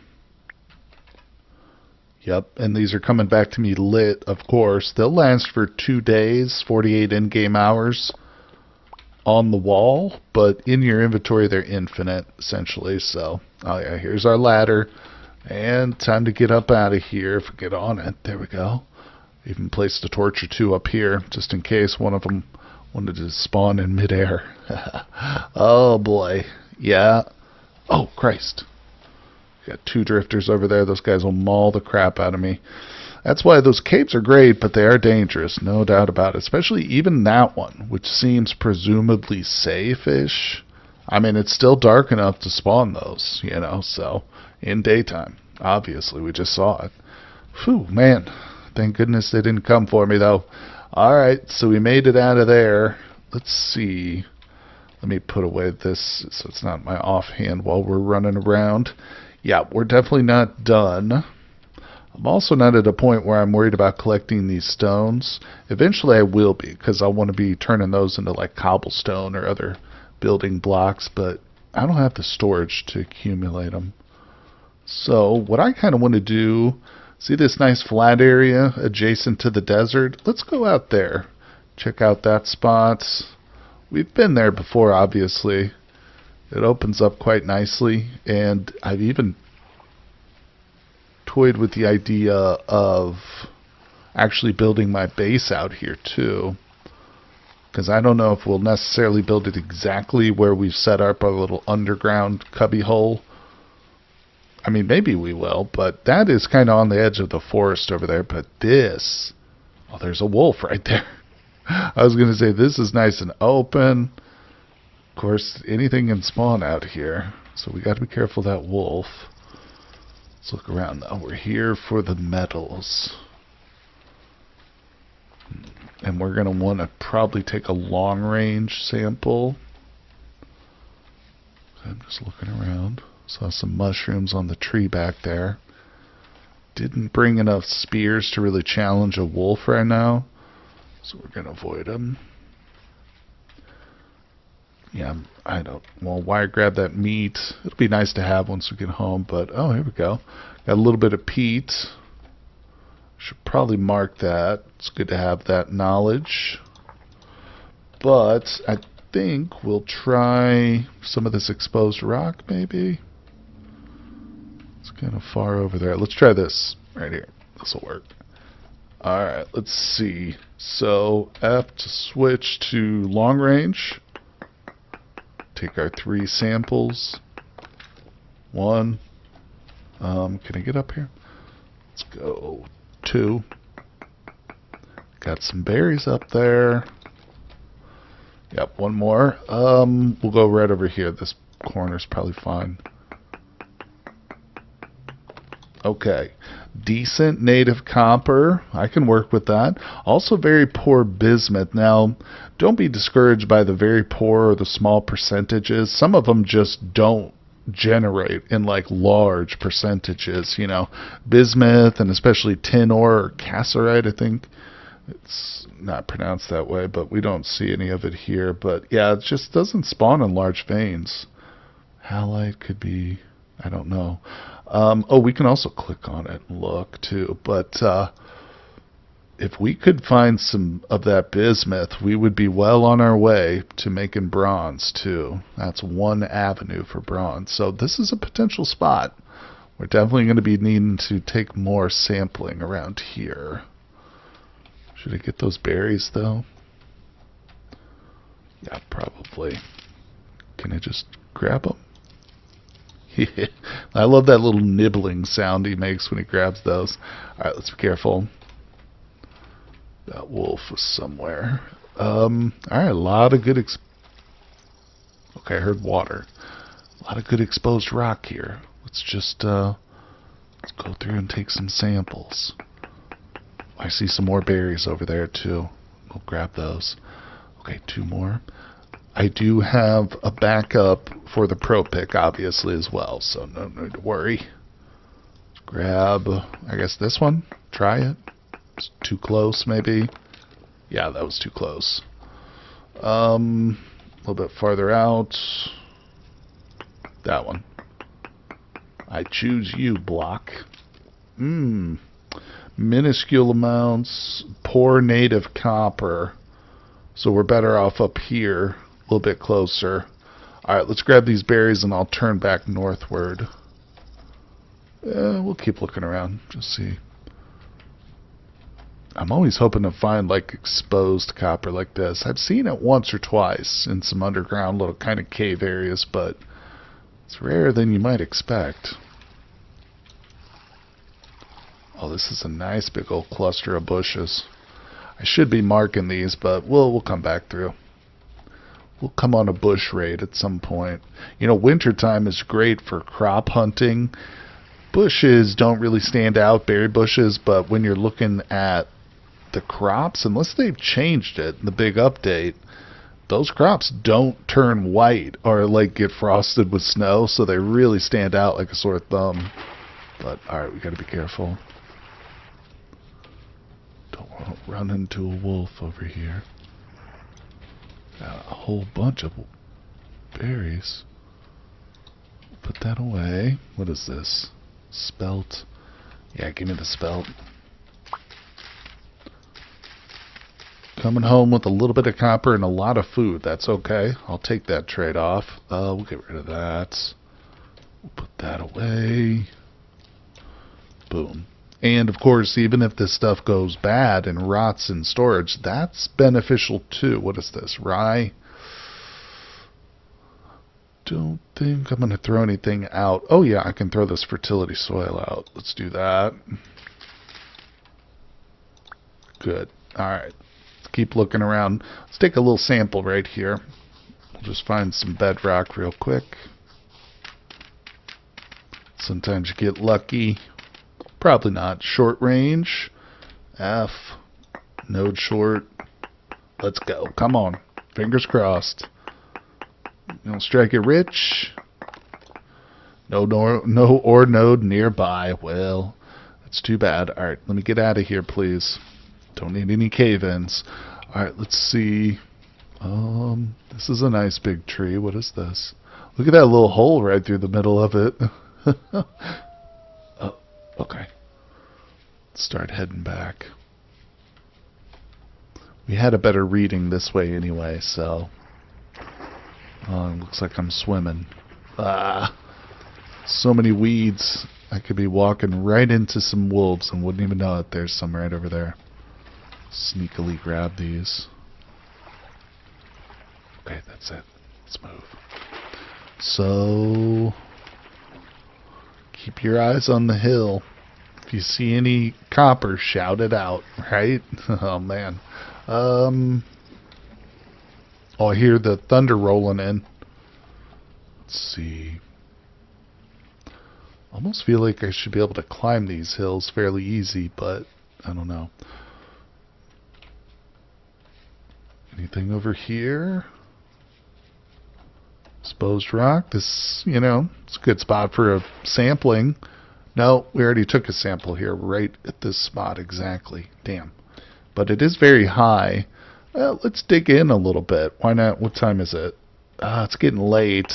Yep, and these are coming back to me lit, of course. They'll last for 2 days, 48 in-game hours on the wall, but in your inventory they're infinite, essentially. So, oh yeah, here's our ladder. And time to get up out of here. If we get on it, there we go. Even placed a torch or two up here, just in case one of them wanted to spawn in midair. Oh boy, yeah. Oh Christ. Got 2 drifters over there. Those guys will maul the crap out of me. That's why those caves are great, but they are dangerous, no doubt about it. Especially even that one, which seems presumably safe-ish. I mean, it's still dark enough to spawn those, you know, so in daytime. Obviously, we just saw it. Phew, man. Thank goodness they didn't come for me, though. Alright, so we made it out of there. Let's see. Let me put away this so it's not my offhand while we're running around. Yeah, we're definitely not done. I'm also not at a point where I'm worried about collecting these stones. Eventually I will be, because I want to be turning those into like cobblestone or other building blocks, but I don't have the storage to accumulate them. So what I kind of want to do, see this nice flat area adjacent to the desert? Let's go out there. Check out that spot. We've been there before, obviously. It opens up quite nicely, and I've even toyed with the idea of actually building my base out here too, because I don't know if we'll necessarily build it exactly where we've set up our little underground cubby hole. I mean, maybe we will, but that is kind of on the edge of the forest over there. But this, oh, there's a wolf right there. I was going to say, this is nice and open. Of course, anything can spawn out here, so we got to be careful of that wolf. Let's look around now. We're here for the metals. And we're going to want to probably take a long range sample. I'm just looking around. Saw some mushrooms on the tree back there. Didn't bring enough spears to really challenge a wolf right now, so we're going to avoid them. Yeah, I don't. Well, why grab that meat? It'll be nice to have once we get home, but oh, here we go. Got a little bit of peat. Should probably mark that. It's good to have that knowledge. But I think we'll try some of this exposed rock, maybe. It's kind of far over there. Let's try this right here. This will work. Alright, let's see. So, F to switch to long range. Take our 3 samples. 1. Can I get up here? Let's go 2. Got some berries up there. Yep, 1 more. We'll go right over here. This corner's probably fine. Okay. Decent native copper. I can work with that. Also very poor bismuth. Now, don't be discouraged by the very poor or the small percentages. Some of them just don't generate in like large percentages. You know, bismuth and especially tin ore or cassiterite, I think. It's not pronounced that way, but we don't see any of it here. But yeah, it just doesn't spawn in large veins. Halite could be, I don't know. Oh, we can also click on it and look too. But if we could find some of that bismuth, we would be well on our way to making bronze too. That's one avenue for bronze. So this is a potential spot. We're definitely going to be needing to take more sampling around here. Should I get those berries though? Yeah, probably. Can I just grab them? I love that little nibbling sound he makes when he grabs those. Alright, let's be careful. That wolf was somewhere. Alright, a lot of good okay, I heard water. A lot of good exposed rock here. Let's just let's go through and take some samples. I see some more berries over there too. We'll grab those. Okay, 2 more. I do have a backup for the pro pick, obviously, as well, so no need to worry. Let's grab, I guess, this one. Try it. It's too close, maybe. Yeah, that was too close. A little bit farther out. That one. I choose you, block. Minuscule amounts. Poor native copper. So we're better off up here. A little bit closer. Alright, let's grab these berries and I'll turn back northward. We'll keep looking around. Just see. I'm always hoping to find like exposed copper like this. I've seen it once or twice in some underground little kind of cave areas, but it's rarer than you might expect. Oh, this is a nice big old cluster of bushes. I should be marking these, but we'll come back through. We'll come on a bush raid at some point. You know, wintertime is great for crop hunting. Bushes don't really stand out, berry bushes, but when you're looking at the crops, unless they've changed it in the big update, those crops don't turn white or like get frosted with snow, so they really stand out like a sore thumb. But alright, we gotta be careful. Don't want to run into a wolf over here. Got a whole bunch of berries. Put that away. What is this? Spelt. Yeah, give me the spelt. Coming home with a little bit of copper and a lot of food. That's okay. I'll take that trade-off. We'll get rid of that. We'll put that away. Boom. And, of course, even if this stuff goes bad and rots in storage, that's beneficial, too. What is this? Rye? Don't think I'm going to throw anything out. Oh, yeah, I can throw this fertility soil out. Let's do that. Good. All right. Let's keep looking around. Let's take a little sample right here. We'll just find some bedrock real quick. Sometimes you get lucky. Probably not. Short range. F. Node short. Let's go. Come on. Fingers crossed. You don't strike it rich. No ore node nearby. Well, that's too bad. Alright, let me get out of here, please. Don't need any cave-ins. Alright, let's see. This is a nice big tree. What is this? Look at that little hole right through the middle of it. Oh, okay. Let's start heading back. We had a better reading this way anyway, so... Oh, it looks like I'm swimming. So many weeds. I could be walking right into some wolves and wouldn't even know it. There's some right over there. Sneakily grab these. Okay, that's it. Let's move. So, keep your eyes on the hill. If you see any copper, shout it out, right? Oh, man. Oh, I hear the thunder rolling in. Let's see. Almost feel like I should be able to climb these hills fairly easy, but I don't know. Anything over here? Exposed rock. This, you know, it's a good spot for a sampling. No, we already took a sample here right at this spot exactly. Damn. But it is very high. Well, let's dig in a little bit. Why not? What time is it? It's getting late.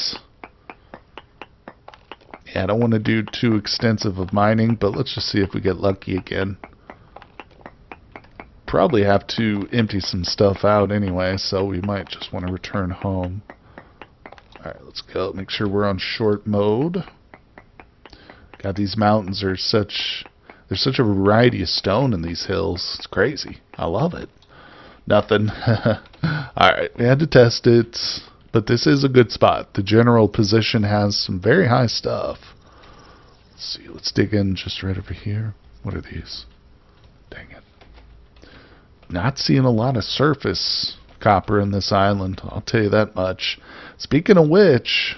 Yeah, I don't want to do too extensive of mining, but let's just see if we get lucky again. Probably have to empty some stuff out anyway, so we might just want to return home. Alright, let's go. Make sure we're on short mode. God, these mountains are such... There's such a variety of stone in these hills. It's crazy. I love it. Nothing. Alright, we had to test it. But this is a good spot. The general position has some very high stuff. Let's see. Let's dig in just right over here. What are these? Dang it. Not seeing a lot of surface copper in this island. I'll tell you that much. Speaking of which...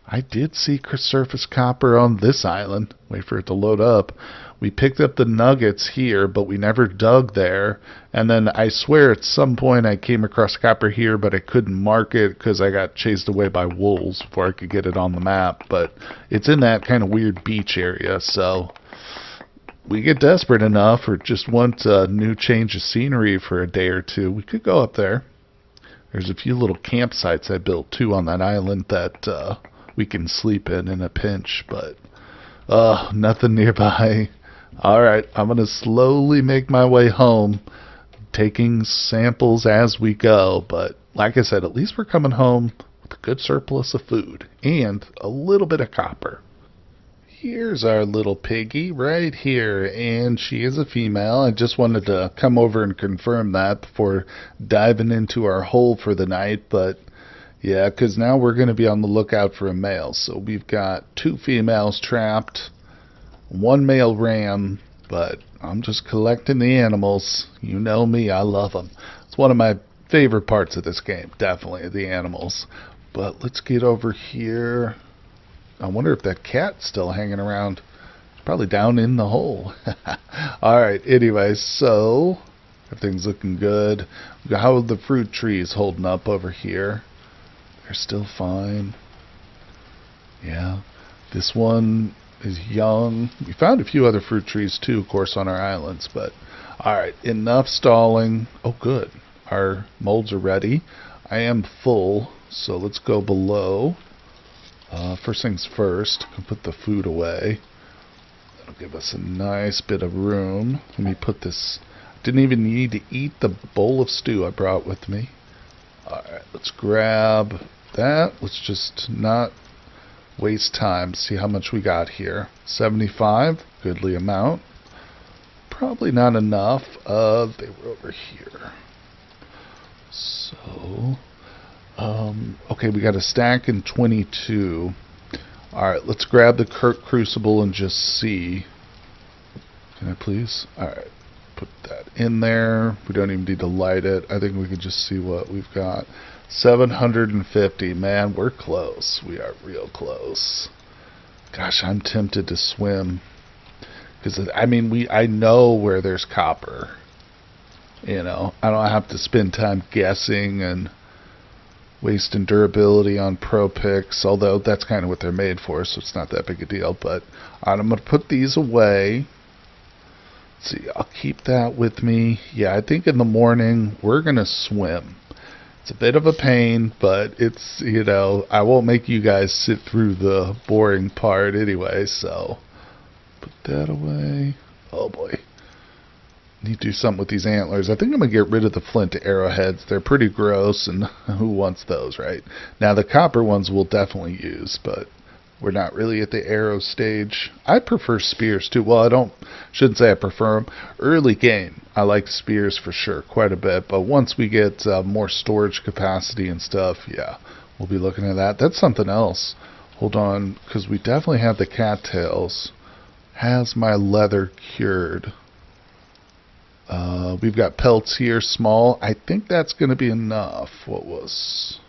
I did see surface copper on this island. Wait for it to load up. We picked up the nuggets here, but we never dug there. And then I swear at some point I came across copper here, but I couldn't mark it because I got chased away by wolves before I could get it on the map. But it's in that kind of weird beach area, so we get desperate enough or just want a new change of scenery for a day or two, we could go up there. There's a few little campsites I built too on that island that we can sleep in a pinch, but nothing nearby. Alright, I'm going to slowly make my way home, taking samples as we go, but like I said, at least we're coming home with a good surplus of food and a little bit of copper. Here's our little piggy right here, and she is a female. I just wanted to come over and confirm that before diving into our hole for the night, but yeah, because now we're going to be on the lookout for a male. So we've got 2 females trapped, 1 male ram, but I'm just collecting the animals. You know me, I love them. It's one of my favorite parts of this game, definitely, the animals. But let's get over here. I wonder if that cat's still hanging around. It's probably down in the hole. Alright, anyway, so Everything's looking good. How are the fruit trees holding up over here? They're still fine. Yeah. This one is young. We found a few other fruit trees too, of course, on our islands. But, alright, enough stalling. Oh, good. Our molds are ready. I am full, so let's go below. First things first, I can put the food away. That'll give us a nice bit of room. Let me put this. Didn't even need to eat the bowl of stew I brought with me. Alright, let's grab that. Let's just not waste time. See how much we got here. 75, goodly amount. Probably not enough. They were over here. So, okay, we got a stack in 22. Alright, let's grab the crucible and just see. Can I please? Alright, put that in there. We don't even need to light it. I think we can just see what we've got. 750. Man, we're close. We are real close. Gosh, I'm tempted to swim. Because, I mean, I know where there's copper. You know, I don't have to spend time guessing and wasting durability on pro picks, although that's kind of what they're made for, so it's not that big a deal. But I'm going to put these away. Let's see, I'll keep that with me. Yeah, I think in the morning we're going to swim. It's a bit of a pain, but it's, you know, I won't make you guys sit through the boring part anyway, so put that away. Oh boy. Need to do something with these antlers. I think I'm going to get rid of the flint arrowheads. They're pretty gross, and who wants those, right? Now, the copper ones we'll definitely use, but we're not really at the arrow stage. I prefer spears, too. Well, shouldn't say I prefer them. Early game, I like spears for sure, quite a bit. But once we get more storage capacity and stuff, yeah, we'll be looking at that. That's something else. Hold on, because we definitely have the cattails. Has my leather cured? We've got pelts here, small. I think that's going to be enough. What was...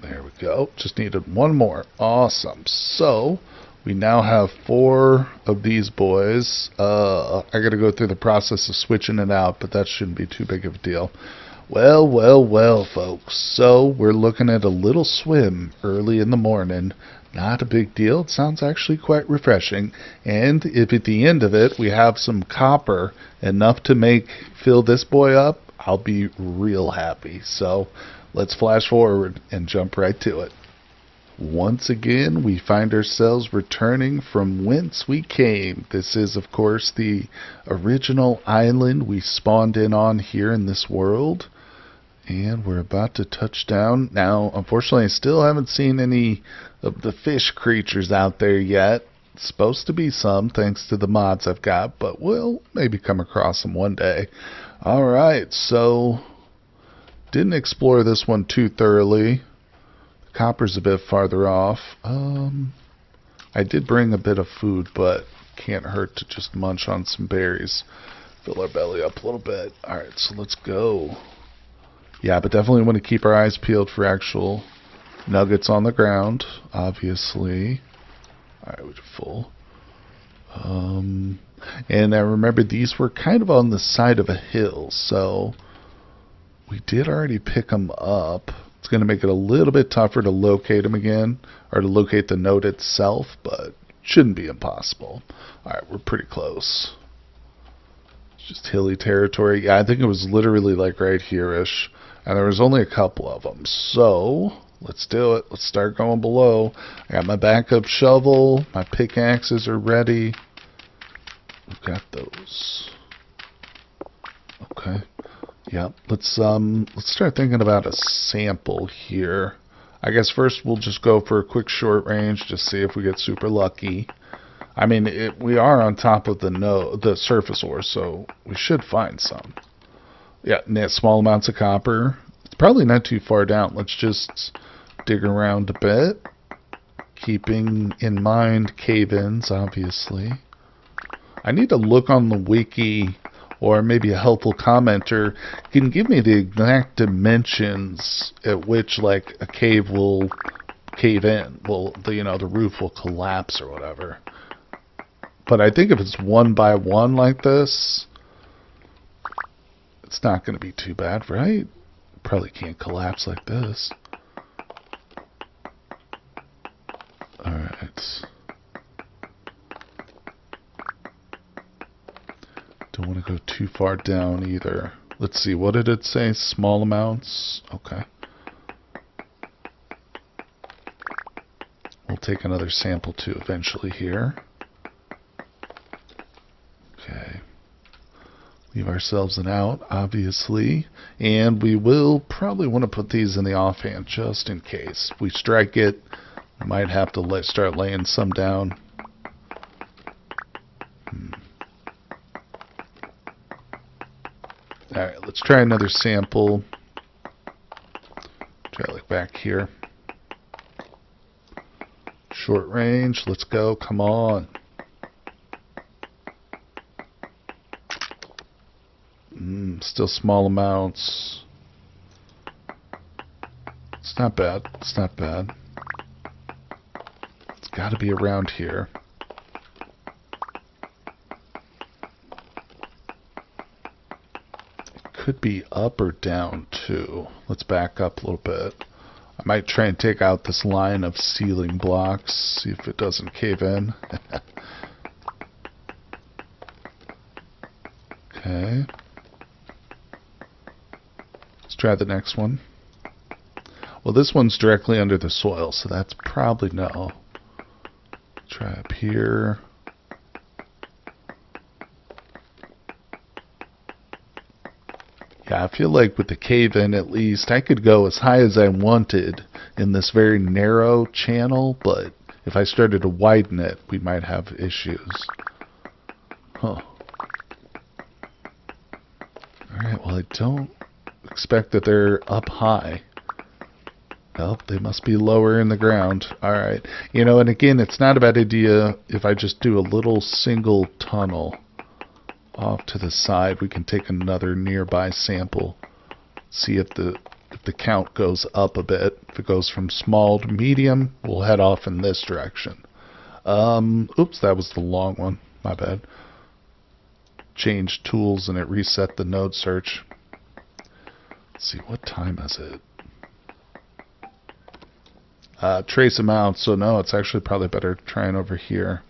There we go. Just needed one more. Awesome. So, we now have 4 of these boys. I got to go through the process of switching it out, but that shouldn't be too big of a deal. Well, well, well, folks. So, we're looking at a little swim early in the morning. Not a big deal. It sounds actually quite refreshing. And if at the end of it we have some copper, enough to fill this boy up, I'll be real happy. So let's flash forward and jump right to it. Once again, we find ourselves returning from whence we came. This is, of course, the original island we spawned in on here in this world. And we're about to touch down. Now, unfortunately, I still haven't seen any of the fish creatures out there yet. It's supposed to be some, thanks to the mods I've got, but we'll maybe come across them one day. Alright, so didn't explore this one too thoroughly. Copper's a bit farther off. I did bring a bit of food, but can't hurt to just munch on some berries. Fill our belly up a little bit. Alright, so let's go. Yeah, but definitely want to keep our eyes peeled for actual nuggets on the ground, obviously. Alright, we're full. And I remember these were kind of on the side of a hill, so we did already pick them up. It's going to make it a little bit tougher to locate them again, or to locate the note itself, but shouldn't be impossible. Alright, we're pretty close. It's just hilly territory. Yeah, I think it was literally like right here-ish. And there was only a couple of them. So, let's do it. Let's start going below. I got my backup shovel. My pickaxes are ready. We've got those. Okay. Yeah, let's start thinking about a sample here. I guess first we'll just go for a quick short range, just see if we get super lucky. I mean, we are on top of the surface ore, so we should find some. Yeah, small amounts of copper. It's probably not too far down. Let's just dig around a bit. Keeping in mind cave-ins, obviously. I need to look on the wiki, or maybe a helpful commenter can give me the exact dimensions at which, like, a cave will cave in. The roof will collapse or whatever. But I think if it's 1 by 1 like this, It's not going to be too bad, right? Probably can't collapse like this. Alright. Don't want to go too far down either. Let's see, what did it say? Small amounts? Okay. We'll take another sample too eventually here. Okay. Leave ourselves an out, obviously. And we will probably want to put these in the offhand just in case. If we strike it, we might have to start laying some down. Alright, let's try another sample. Try like back here. Short range, let's go, come on. Still small amounts. It's not bad, it's not bad. It's got to be around here. Could be up or down too. Let's back up a little bit. I might try and take out this line of ceiling blocks, see if it doesn't cave in. Okay. Let's try the next one. Well, this one's directly under the soil, so that's probably no. Try up here. Yeah, I feel like with the cave-in, at least, I could go as high as I wanted in this very narrow channel, but if I started to widen it, we might have issues. Huh. Alright, well, I don't expect that they're up high. Well, they must be lower in the ground. Alright. You know, and again, it's not a bad idea if I just do a little single tunnel off to the side. We can take another nearby sample, see if the count goes up a bit. If it goes from small to medium, we'll head off in this direction. Oops, that was the long one, my bad. Change tools and it reset the node search. Let's see, what time is it? Trace amount, so no, it's actually probably better trying over here.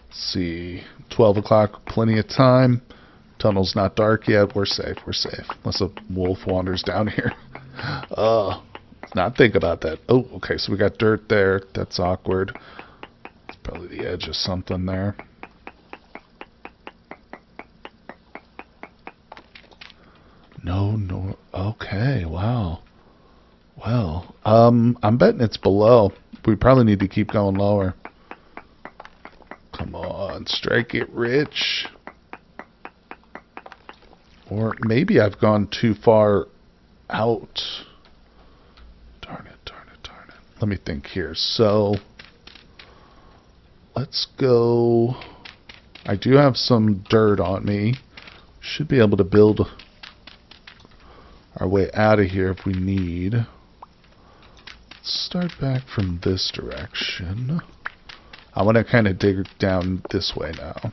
Let's see, 12 o'clock, plenty of time. Tunnel's not dark yet. We're safe. We're safe. Unless a wolf wanders down here. Let's not think about that. Oh, okay. So we got dirt there. That's awkward. It's probably the edge of something there. No, no. Okay. Wow. Well, I'm betting it's below. We probably need to keep going lower. Come on. Strike it rich. Or maybe I've gone too far out. Darn it, darn it, darn it. Let me think here. So, let's go. I do have some dirt on me. Should be able to build our way out of here if we need. Let's start back from this direction. I want to kind of dig down this way now.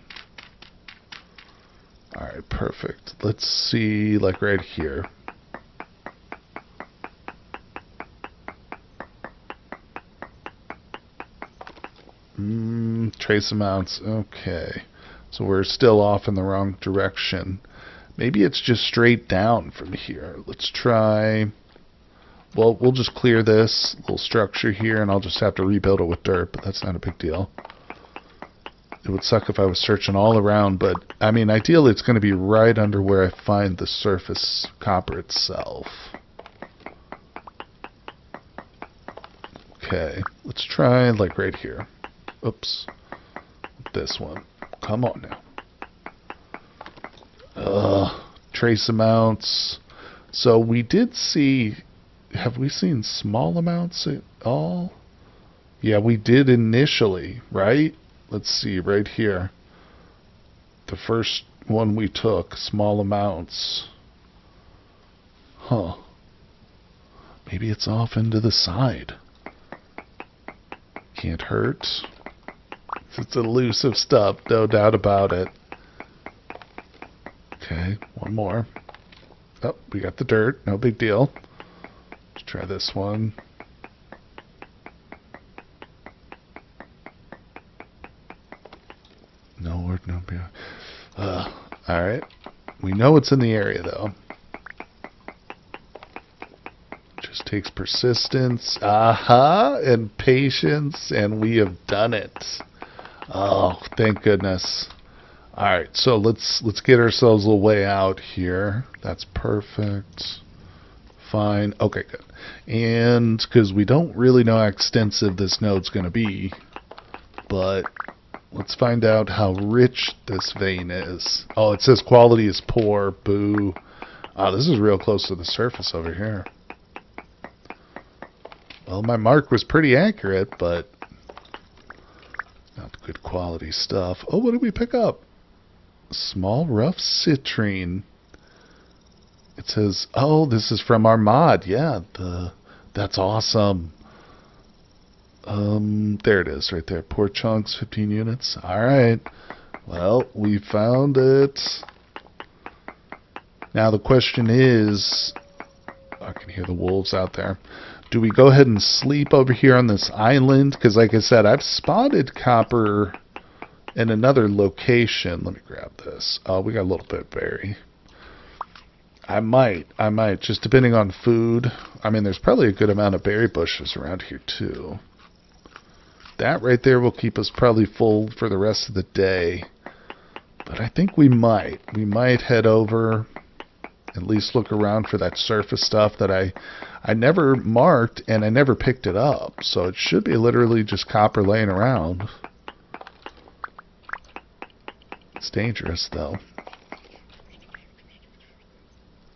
Alright, perfect. Let's see, like right here. Trace amounts. Okay. So we're still off in the wrong direction. Maybe it's just straight down from here. Let's try. Well, we'll just clear this little structure here, and I'll just have to rebuild it with dirt, but that's not a big deal. It would suck if I was searching all around, but, I mean, ideally it's going to be right under where I find the surface copper itself. Okay, let's try, like, right here. Oops. This one. Come on now. Trace amounts. So we did see... Have we seen small amounts at all? Yeah, we did initially, right? Let's see, right here. The first one we took, small amounts. Huh. Maybe it's off into the side. Can't hurt. It's elusive stuff, no doubt about it. Okay, one more. Oh, we got the dirt. No big deal. Let's try this one. No word, no beer. Alright. We know it's in the area, though. Just takes persistence, and patience, and we have done it. Oh, thank goodness. Alright, so let's get ourselves a way out here. That's perfect. Fine. Okay, good. And because we don't really know how extensive this node's going to be, but let's find out how rich this vein is. Oh, it says quality is poor. Boo. Oh, this is real close to the surface over here. Well, my mark was pretty accurate, but not good quality stuff. Oh, what did we pick up? Small rough citrine. It says, oh, this is from our mod. Yeah, that's awesome. There it is right there. Poor chunks, 15 units. Alright. Well, we found it. Now the question is, I can hear the wolves out there. Do we go ahead and sleep over here on this island? Because like I said, I've spotted copper in another location. Let me grab this. Oh, we got a little bit berry. I might, just depending on food. I mean, there's probably a good amount of berry bushes around here too. That right there will keep us probably full for the rest of the day. But I think we might head over, at least look around for that surface stuff that I never marked and I never picked it up. So it should be literally just copper laying around. It's dangerous though.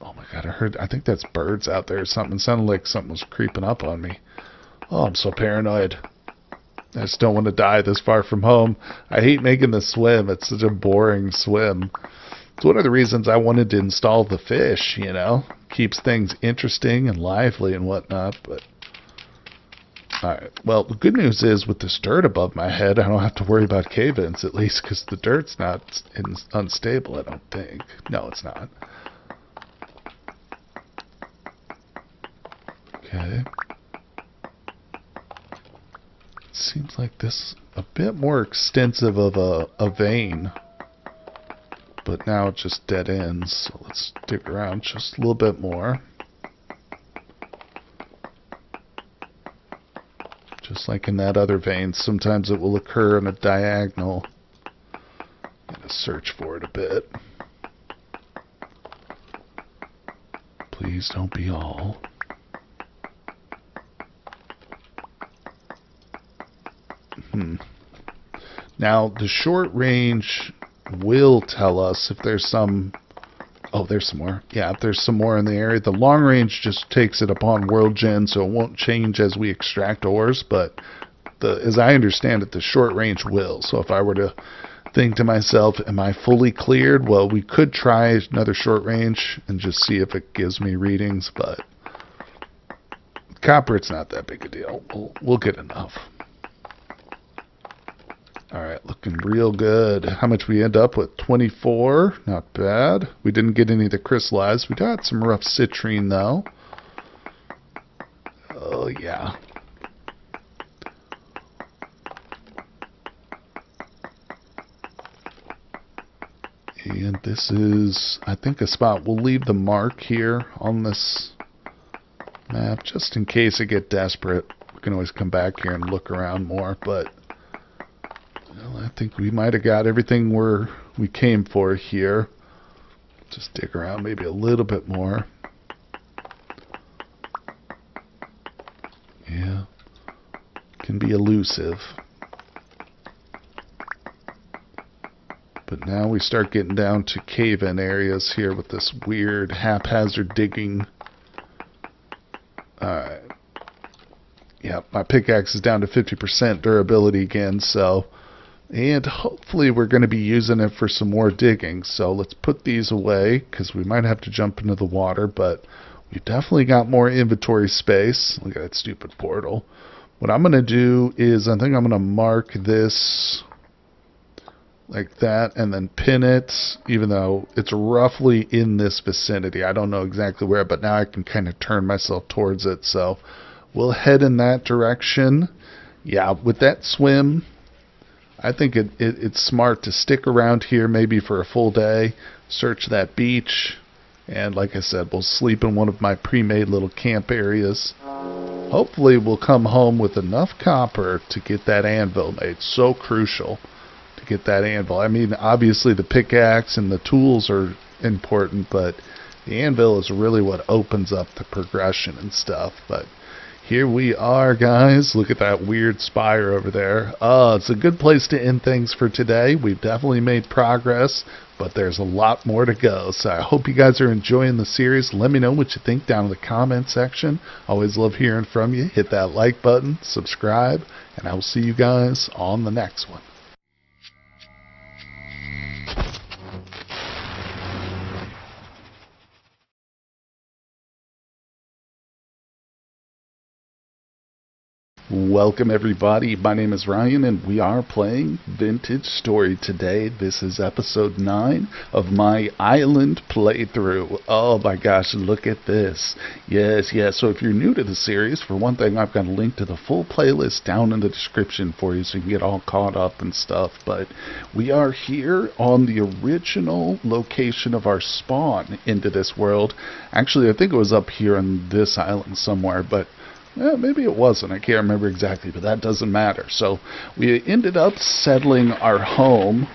Oh my god, I think that's birds out there or something. It sounded like something was creeping up on me. Oh, I'm so paranoid. I just don't want to die this far from home. I hate making the swim. It's such a boring swim. It's one of the reasons I wanted to install the fish, you know. Keeps things interesting and lively and whatnot, but... Alright, well, the good news is with this dirt above my head, I don't have to worry about cave-ins, at least, because the dirt's not unstable, I don't think. No, it's not. Okay. Seems like this a bit more extensive of a vein, but now it just dead ends. So let's dig around just a little bit more. Just like in that other vein, sometimes it will occur in a diagonal. Gotta search for it a bit. Please don't be all. Now, the short range will tell us if there's some... Oh, there's some more. Yeah, if there's some more in the area. The long range just takes it upon world gen, so it won't change as we extract ores, but as I understand it, the short range will. So if I were to think to myself, am I fully cleared? Well, we could try another short range and just see if it gives me readings, but copper, it's not that big a deal. We'll get enough. Alright, looking real good. How much we end up with? 24. Not bad. We didn't get any of the crystallized. We got some rough citrine, though. Oh, yeah. And this is, I think, a spot. We'll leave the mark here on this map, just in case I get desperate. We can always come back here and look around more, but... Well, I think we might have got everything we came for here. Just dig around maybe a little bit more. Yeah. Can be elusive. But now we start getting down to cave-in areas here with this weird haphazard digging. Alright. Yeah, my pickaxe is down to 50% durability again, so... And hopefully we're going to be using it for some more digging. So let's put these away, because we might have to jump into the water, but we've definitely got more inventory space. Look at that stupid portal. What I'm going to do is I think I'm going to mark this like that, and then pin it, even though it's roughly in this vicinity. I don't know exactly where, but now I can kind of turn myself towards it, so we'll head in that direction. Yeah, with that swim, I think it's smart to stick around here maybe for a full day, search that beach, and like I said, we'll sleep in one of my pre-made little camp areas. Hopefully we'll come home with enough copper to get that anvil made. So crucial to get that anvil. I mean, obviously the pickaxe and the tools are important, but the anvil is really what opens up the progression and stuff. But here we are, guys. Look at that weird spire over there. It's a good place to end things for today. We've definitely made progress, but there's a lot more to go. So I hope you guys are enjoying the series. Let me know what you think down in the comment section. Always love hearing from you. Hit that like button, subscribe, and I will see you guys on the next one. Welcome everybody, my name is Ryan and we are playing Vintage Story today. This is episode 9 of my island playthrough. Oh my gosh, look at this. Yes, so if you're new to the series, for one thing, I've got a link to the full playlist down in the description for you so you can get all caught up and stuff. But we are here on the original location of our spawn into this world. Actually, I think it was up here on this island somewhere, but maybe it wasn't. I can't remember exactly, but that doesn't matter. So we ended up settling our home,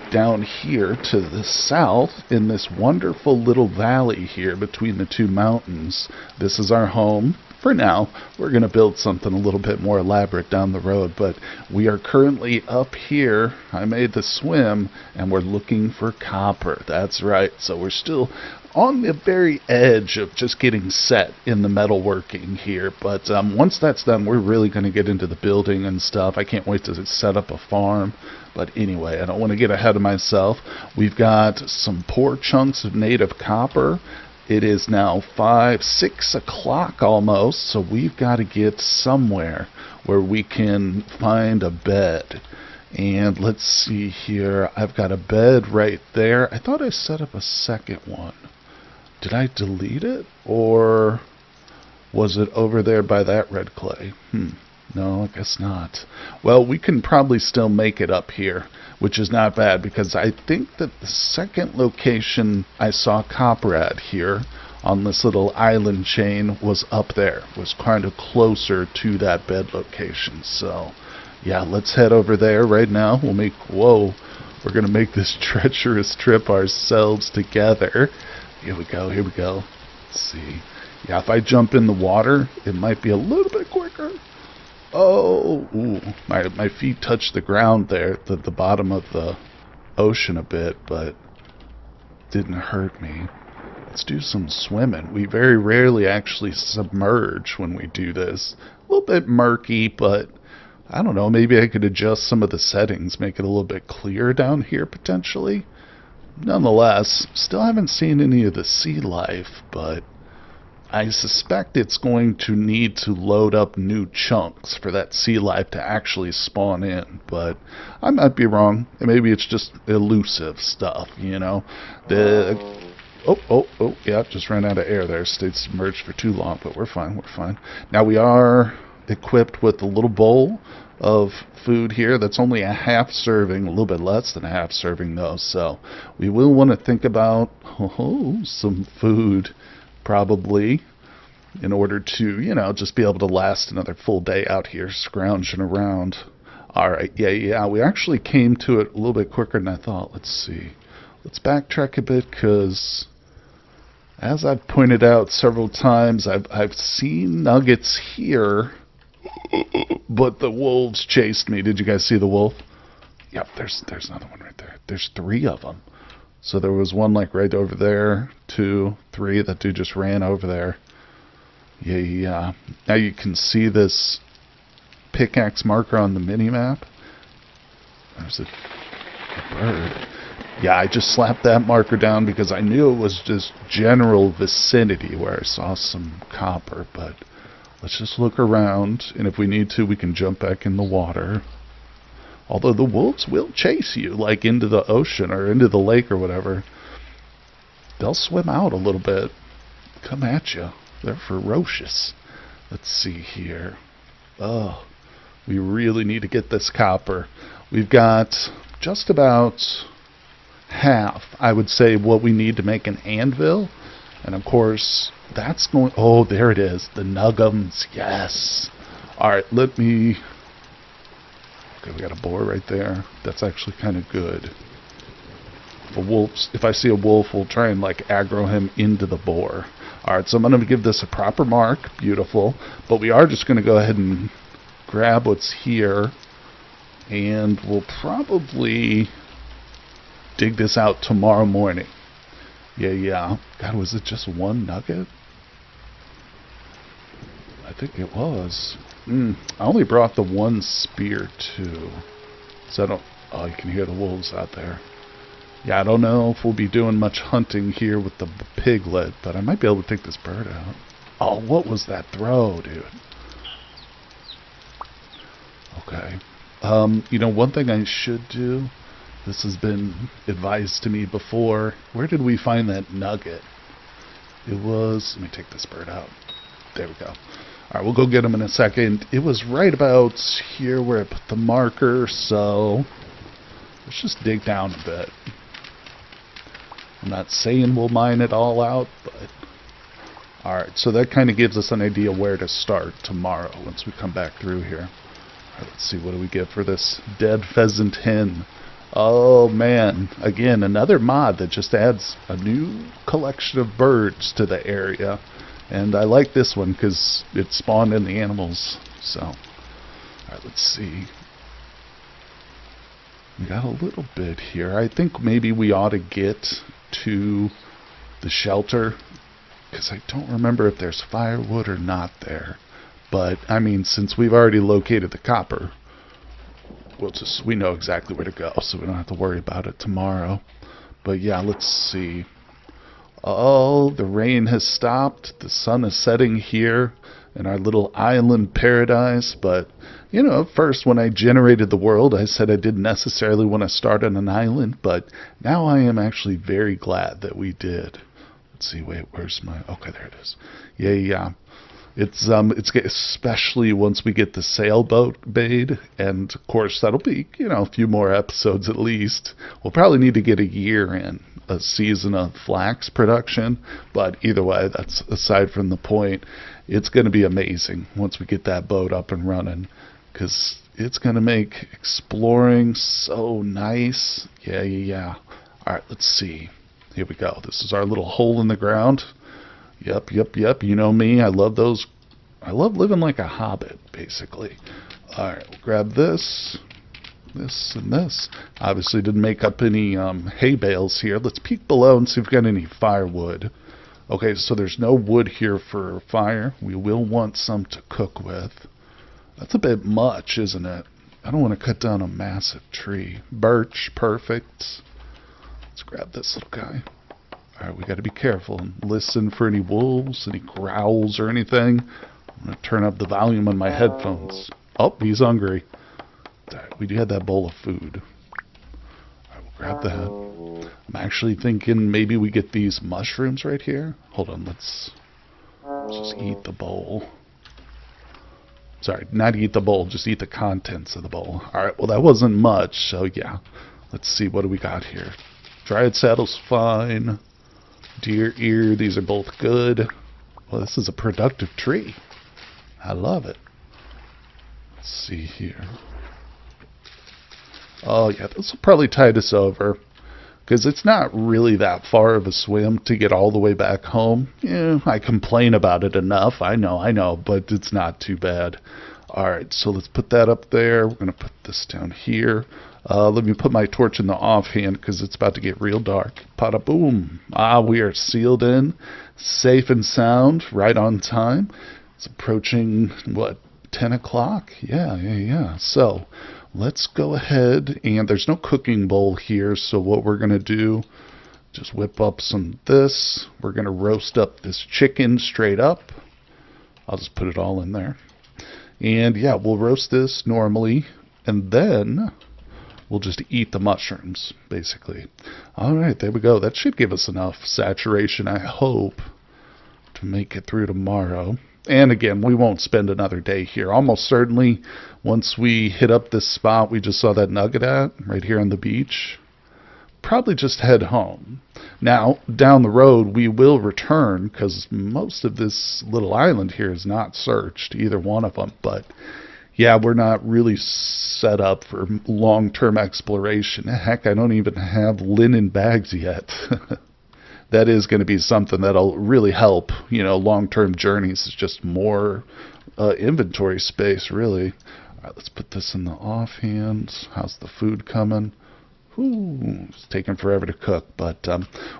down here to the south in this wonderful little valley here between the two mountains. This is our home. For now, we're going to build something a little bit more elaborate down the road, but we are currently up here. I made the swim, and we're looking for copper. That's right. So we're still on the very edge of just getting set in the metalworking here, but once that's done, we're really going to get into the building and stuff. I can't wait to set up a farm. But anyway, I don't want to get ahead of myself. We've got some poor chunks of native copper. It is now 6 o'clock almost, so we've got to get somewhere where we can find a bed. And let's see here. I've got a bed right there. I thought I set up a second one. Did I delete it? Or was it over there by that red clay? No, I guess not. Well, we can probably still make it up here, which is not bad, because I think that the second location I saw copper at here on this little island chain was up there, was kind of closer to that bed location. So yeah, let's head over there right now. We're gonna make this treacherous trip ourselves together. Here we go. Let's see. Yeah, if I jump in the water, it might be a little bit quicker. Oh, ooh, my feet touched the ground there, the bottom of the ocean a bit, but didn't hurt me. Let's do some swimming. We very rarely actually submerge when we do this. A little bit murky, but I don't know, maybe I could adjust some of the settings, make it a little bit clearer down here potentially. Nonetheless, still haven't seen any of the sea life, but I suspect it's going to need to load up new chunks for that sea life to actually spawn in, but I might be wrong. Maybe it's just elusive stuff, you know. Yeah, just ran out of air there. Stayed submerged for too long, but we're fine. Now we are equipped with a little bowl of food here. That's only a half serving, a little bit less than a half serving though, so we will want to think about some food probably in order to, you know, just be able to last another full day out here scrounging around. Alright, yeah, we actually came to it a little bit quicker than I thought. Let's see. Let's backtrack a bit, because as I've pointed out several times, I've seen nuggets here, but the wolves chased me. Did you guys see the wolf? Yep, there's another one right there. There's 3 of them. So there was one like right over there, 2, 3. That dude just ran over there. Yeah. Now you can see this pickaxe marker on the mini-map. There's a bird. Yeah, I just slapped that marker down because I knew it was just general vicinity where I saw some copper, but let's just look around, and if we need to, we can jump back in the water. Although the wolves will chase you, like into the ocean or into the lake or whatever. They'll swim out a little bit. Come at you. They're ferocious. Let's see here. Oh, we really need to get this copper. We've got just about half, I would say, what we need to make an anvil. And of course, that's going... Oh, there it is. The nuggums. Yes. Alright, let me... Okay, we got a boar right there. That's actually kind of good. If I see a wolf, we'll try and like aggro him into the boar. Alright, so I'm going to give this a proper mark. Beautiful. But we are just going to go ahead and grab what's here. And we'll probably dig this out tomorrow morning. Yeah. God, was it just one nugget? I think it was. I only brought the one spear too. So I don't... Oh, you can hear the wolves out there. Yeah, I don't know if we'll be doing much hunting here with the piglet, but I might be able to take this bird out. Oh, what was that throw, dude? Okay. You know, one thing I should do, this has been advised to me before. Where did we find that nugget? It was... Let me take this bird out. There we go. Alright, we'll go get him in a second. It was right about here where I put the marker, so let's just dig down a bit. I'm not saying we'll mine it all out, but... Alright, so that kind of gives us an idea where to start tomorrow once we come back through here. Alright, let's see, what do we get for this dead pheasant hen? Oh man, again, another mod that just adds a new collection of birds to the area. And I like this one because it spawned in the animals. So, alright, let's see. We got a little bit here. I think maybe we ought to get to the shelter, because I don't remember if there's firewood or not there. But, I mean, since we've already located the copper, we know exactly where to go, so we don't have to worry about it tomorrow. But yeah, let's see. Oh, the rain has stopped. The sun is setting here in our little island paradise. But, you know, at first when I generated the world, I said I didn't necessarily want to start on an island. But now I am actually very glad that we did. Let's see, wait, where's my... Okay, there it is. Yeah. It's especially once we get the sailboat made, and of course that'll be, you know, a few more episodes at least. We'll probably need to get a year in, a season of flax production, but either way, that's aside from the point. It's going to be amazing once we get that boat up and running, because it's going to make exploring so nice. Yeah. Alright, let's see. Here we go. This is our little hole in the ground. Yep. You know me. I love those. I love living like a hobbit, basically. Alright, we'll grab this, and this. Obviously didn't make up any hay bales here. Let's peek below and see if we've got any firewood. Okay, so there's no wood here for fire. We will want some to cook with. That's a bit much, isn't it? I don't want to cut down a massive tree. Birch, perfect. Let's grab this little guy. Alright, we got to be careful and listen for any wolves, any growls or anything. I'm going to turn up the volume on my headphones. Oh, he's hungry. Alright, we had that bowl of food. Alright, we'll grab that. I'm actually thinking maybe we get these mushrooms right here. Hold on, let's just eat the bowl. Sorry, not eat the bowl, just eat the contents of the bowl. Alright, well that wasn't much, so yeah. Let's see, what do we got here? Dried saddle's fine. Deer ear, these are both good. Well, this is a productive tree. I love it. Let's see here. Oh yeah, this will probably tide us over, because it's not really that far of a swim to get all the way back home. Yeah, I complain about it enough. I know, but it's not too bad. Alright, so let's put that up there. We're going to put this down here. Let me put my torch in the offhand because it's about to get real dark. Pada boom. We are sealed in, safe and sound, right on time. It's approaching, what, 10 o'clock? Yeah. So, let's go ahead, and there's no cooking bowl here, so what we're going to do, just whip up some of this. We're going to roast up this chicken straight up. I'll just put it all in there. And yeah, we'll roast this normally, and then we'll just eat the mushrooms, basically. All right, there we go. That should give us enough saturation, I hope, to make it through tomorrow. And again, we won't spend another day here. Almost certainly, once we hit up this spot we just saw that nugget at, right here on the beach, probably just head home. Now, down the road, we will return, because most of this little island here is not searched, either one of them. But, yeah, we're not really set up for long-term exploration. Heck, I don't even have linen bags yet. That is going to be something that'll really help, long-term journeys. It's just more inventory space, really. All right, let's put this in the offhand. How's the food coming? Ooh, it's taking forever to cook. But,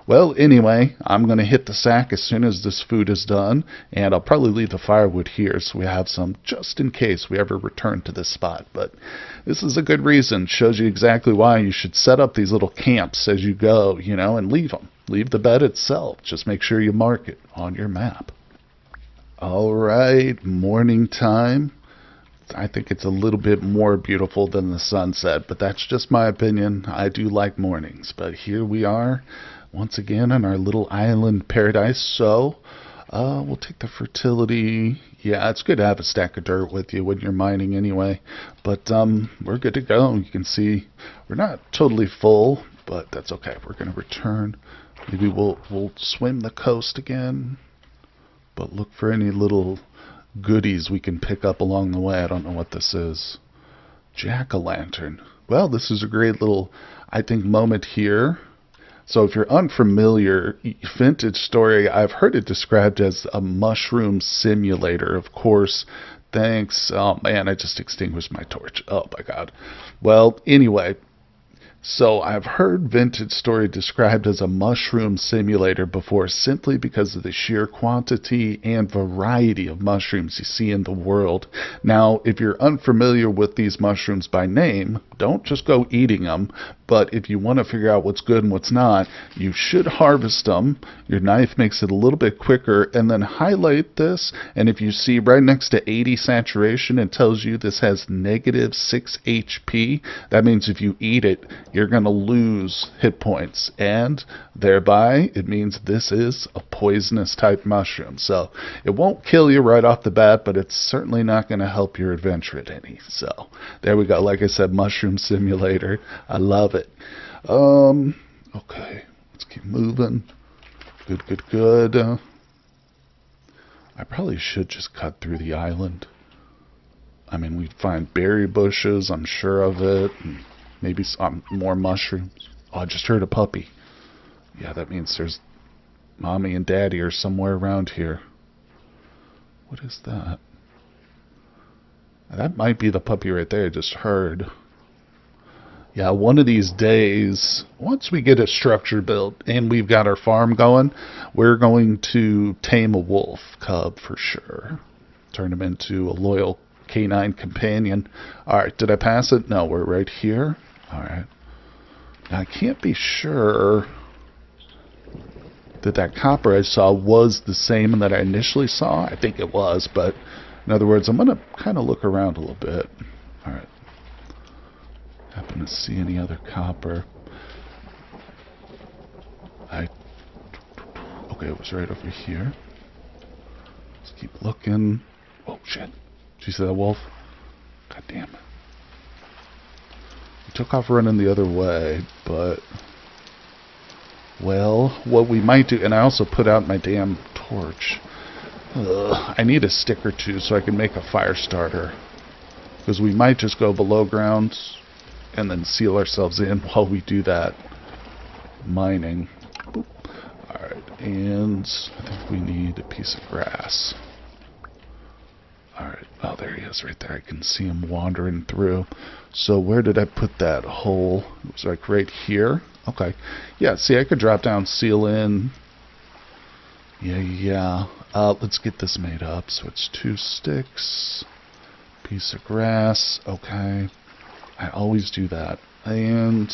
well, anyway, I'm going to hit the sack as soon as this food is done. And I'll probably leave the firewood here so we have some just in case we ever return to this spot. But this is a good reason. Shows you exactly why you should set up these little camps as you go, and leave them. Leave the bed itself. Just make sure you mark it on your map. All right, morning time. I think it's a little bit more beautiful than the sunset, but that's just my opinion. I do like mornings, but here we are once again on our little island paradise. So we'll take the fertility. Yeah, it's good to have a stack of dirt with you when you're mining anyway, but we're good to go. You can see we're not totally full, but that's okay. We're going to return. Maybe we'll swim the coast again, but look for any little goodies we can pick up along the way. I don't know what this is. Jack-o'-lantern. Well, this is a great little, I think, moment here. So if you're unfamiliar, Vintage Story, I've heard it described as a mushroom simulator. Of course, thanks. Oh, man, I just extinguished my torch. Oh, my God. Well, anyway, so I've heard Vintage Story described as a mushroom simulator before, simply because of the sheer quantity and variety of mushrooms you see in the world. Now, if you're unfamiliar with these mushrooms by name, don't just go eating them, but if you want to figure out what's good and what's not, you should harvest them. Your knife makes it a little bit quicker, and then highlight this, and if you see right next to 80 saturation, it tells you this has -6 HP. That means if you eat it, you're going to lose hit points, and thereby it means this is a poisonous type mushroom. So it won't kill you right off the bat, but it's certainly not going to help your adventure at any. So there we go. Like I said, mushroom simulator. I love it. Okay, let's keep moving. Good. I probably should just cut through the island. I mean, we'd find berry bushes, I'm sure of it, and maybe some more mushrooms. Oh, I just heard a puppy. Yeah, that means there's Mommy and Daddy are somewhere around here. What is that? That might be the puppy right there I just heard. Yeah, one of these days, once we get a structure built and we've got our farm going, we're going to tame a wolf cub for sure. Turn him into a loyal canine companion. Alright, did I pass it? No, we're right here. Alright. Now, I can't be sure that copper I saw was the same that I initially saw. I think it was, but in other words, I'm going to kind of look around a little bit. Alright. Happen to see any other copper? Okay, it was right over here. Let's keep looking. Oh, shit. Did you see that wolf? God damn it. He took off running the other way, but... Well, what we might do... And I also put out my damn torch. I need a stick or two so I can make a fire starter. Because we might just go below ground and then seal ourselves in while we do that mining. Boop. Alright, and I think we need a piece of grass. Alright, oh, there he is right there. I can see him wandering through. So where did I put that hole? It was like right here. Okay. Yeah, see, I could drop down, seal in. Yeah. Let's get this made up. So it's 2 sticks, piece of grass. Okay. I always do that. And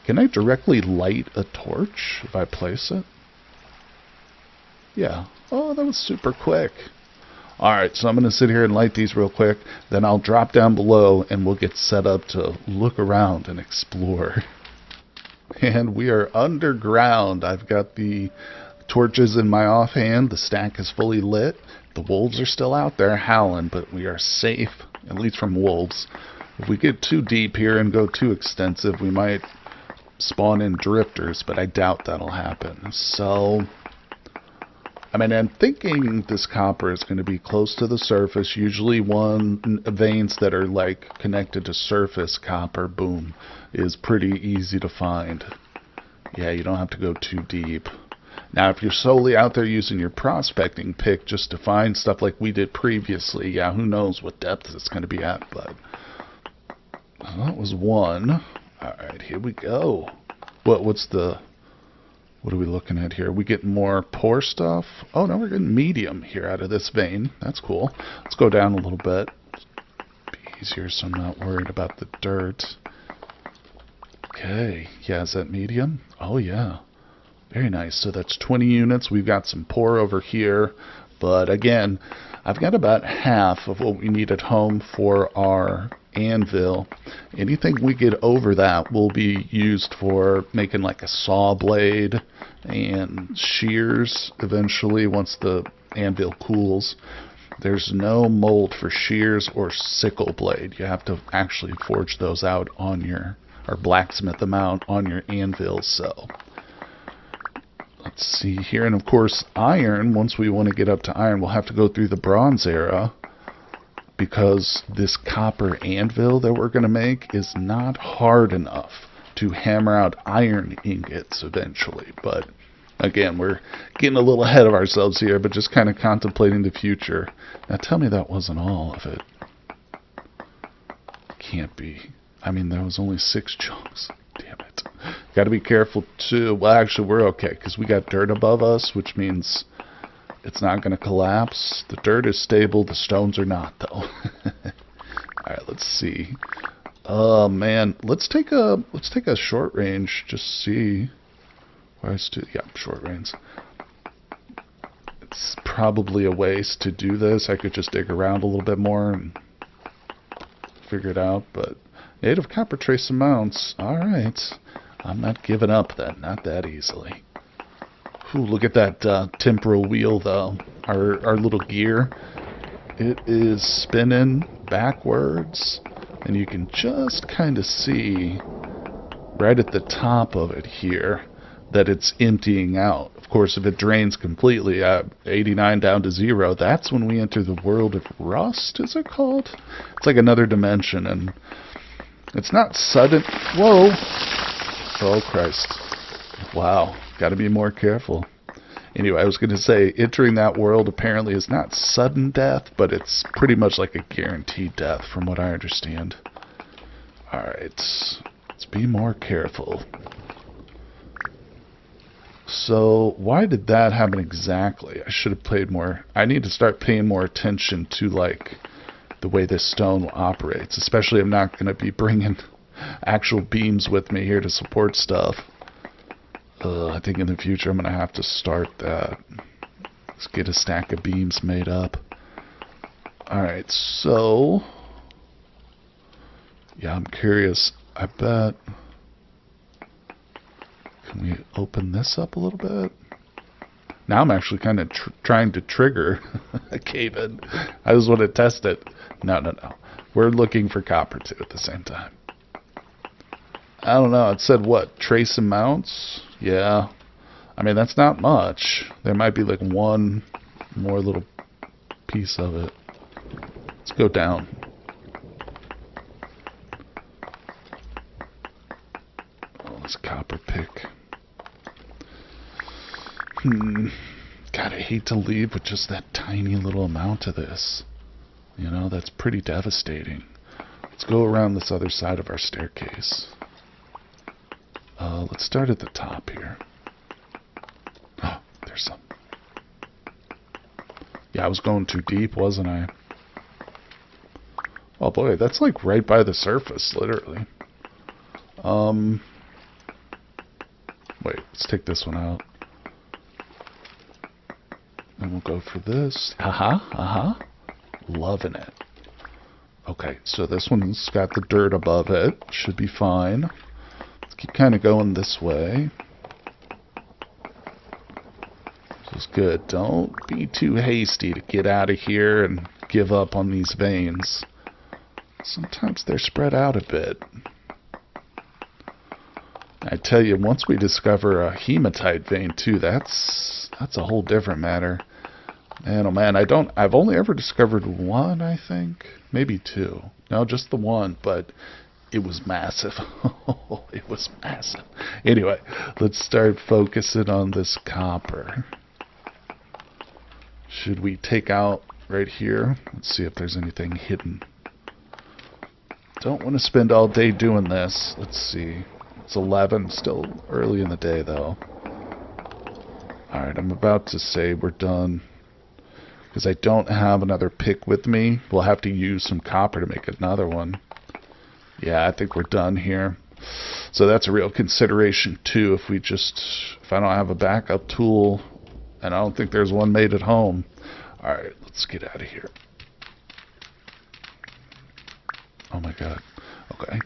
can I directly light a torch if I place it? Yeah. Oh, that was super quick. Alright, so I'm going to sit here and light these real quick. Then I'll drop down below and we'll get set up to look around and explore. And we are underground. I've got the torches in my offhand. The stack is fully lit. The wolves are still out there howling, but we are safe, at least from wolves. If we get too deep here and go too extensive, we might spawn in drifters, but I doubt that'll happen. So, I mean, I'm thinking this copper is going to be close to the surface. Usually veins that are like connected to surface copper, boom, is pretty easy to find. Yeah, you don't have to go too deep. Now, if you're solely out there using your prospecting pick just to find stuff like we did previously, yeah, who knows what depth it's going to be at, but that was one. Alright, here we go. What are we looking at here? We getting more poor stuff? Oh, no, we're getting medium here out of this vein. That's cool. Let's go down a little bit. Be easier so I'm not worried about the dirt. Okay. Yeah, is that medium? Oh, yeah. Very nice. So that's 20 units. We've got some poor over here. But again, I've got about half of what we need at home for our anvil. Anything we get over that will be used for making like a saw blade and shears eventually once the anvil cools. There's no mold for shears or sickle blade. You have to actually forge those out on your, or blacksmith them out on your anvil. So let's see here. And of course, iron, once we want to get up to iron, we'll have to go through the bronze era, because this copper anvil that we're going to make is not hard enough to hammer out iron ingots eventually. But again, we're getting a little ahead of ourselves here, but just kind of contemplating the future. Now tell me that wasn't all of it. Can't be. I mean, there was only 6 chunks. Damn it. Got to be careful too. Well, actually, we're okay because we got dirt above us, which means it's not going to collapse. The dirt is stable. The stones are not, though. All right, let's see. Oh man, let's take a short range. Just see. Yeah, short range. It's probably a waste to do this. I could just dig around a little bit more and figure it out. But native copper trace amounts. All right, I'm not giving up then. Not that easily. Ooh, look at that temporal wheel, though. Our little gear. It is spinning backwards, and you can just kind of see right at the top of it here that it's emptying out. Of course, if it drains completely at 89 down to 0, that's when we enter the world of rust, is it called? It's like another dimension, and it's not sudden. Whoa! Oh, Christ. Wow. Got to be more careful. Anyway, I was going to say, entering that world apparently is not sudden death, but it's pretty much like a guaranteed death from what I understand. Alright, let's be more careful. So, why did that happen exactly? I should have played more. I need to start paying more attention to, like, the way this stone operates. Especially I'm not going to be bringing actual beams with me here to support stuff. I think in the future I'm going to have to start that. Let's get a stack of beams made up. Alright, so yeah, I'm curious. I bet. Can we open this up a little bit? Now I'm actually kind of trying to trigger a cave-in. I just want to test it. No. We're looking for copper too at the same time. I don't know. It said what? Trace amounts? Yeah. I mean, that's not much. There might be like one more little piece of it. Let's go down. Oh, this copper pick. God, I hate to leave with just that tiny little amount of this. You know, that's pretty devastating. Let's go around this other side of our staircase. Let's start at the top here. Oh, there's some. Yeah, I was going too deep, wasn't I? Oh boy, that's like right by the surface, literally. Wait, let's take this one out. And we'll go for this. Loving it. Okay, so this one's got the dirt above it. Should be fine. Let's keep kind of going this way. This is good. Don't be too hasty to get out of here and give up on these veins. Sometimes they're spread out a bit. I tell you, once we discover a hematite vein too, that's a whole different matter. Man, oh man, I've only ever discovered one, I think. Maybe two. No, just the one, but it was massive. It was massive. Anyway, let's start focusing on this copper. Should we take out right here? Let's see if there's anything hidden. Don't want to spend all day doing this. Let's see. It's 11, still early in the day though. Alright, I'm about to say we're done. Because I don't have another pick with me. We'll have to use some copper to make another one. Yeah, I think we're done here. So that's a real consideration too. If I don't have a backup tool, and I don't think there's one made at home. Alright, let's get out of here. Oh my god. Okay.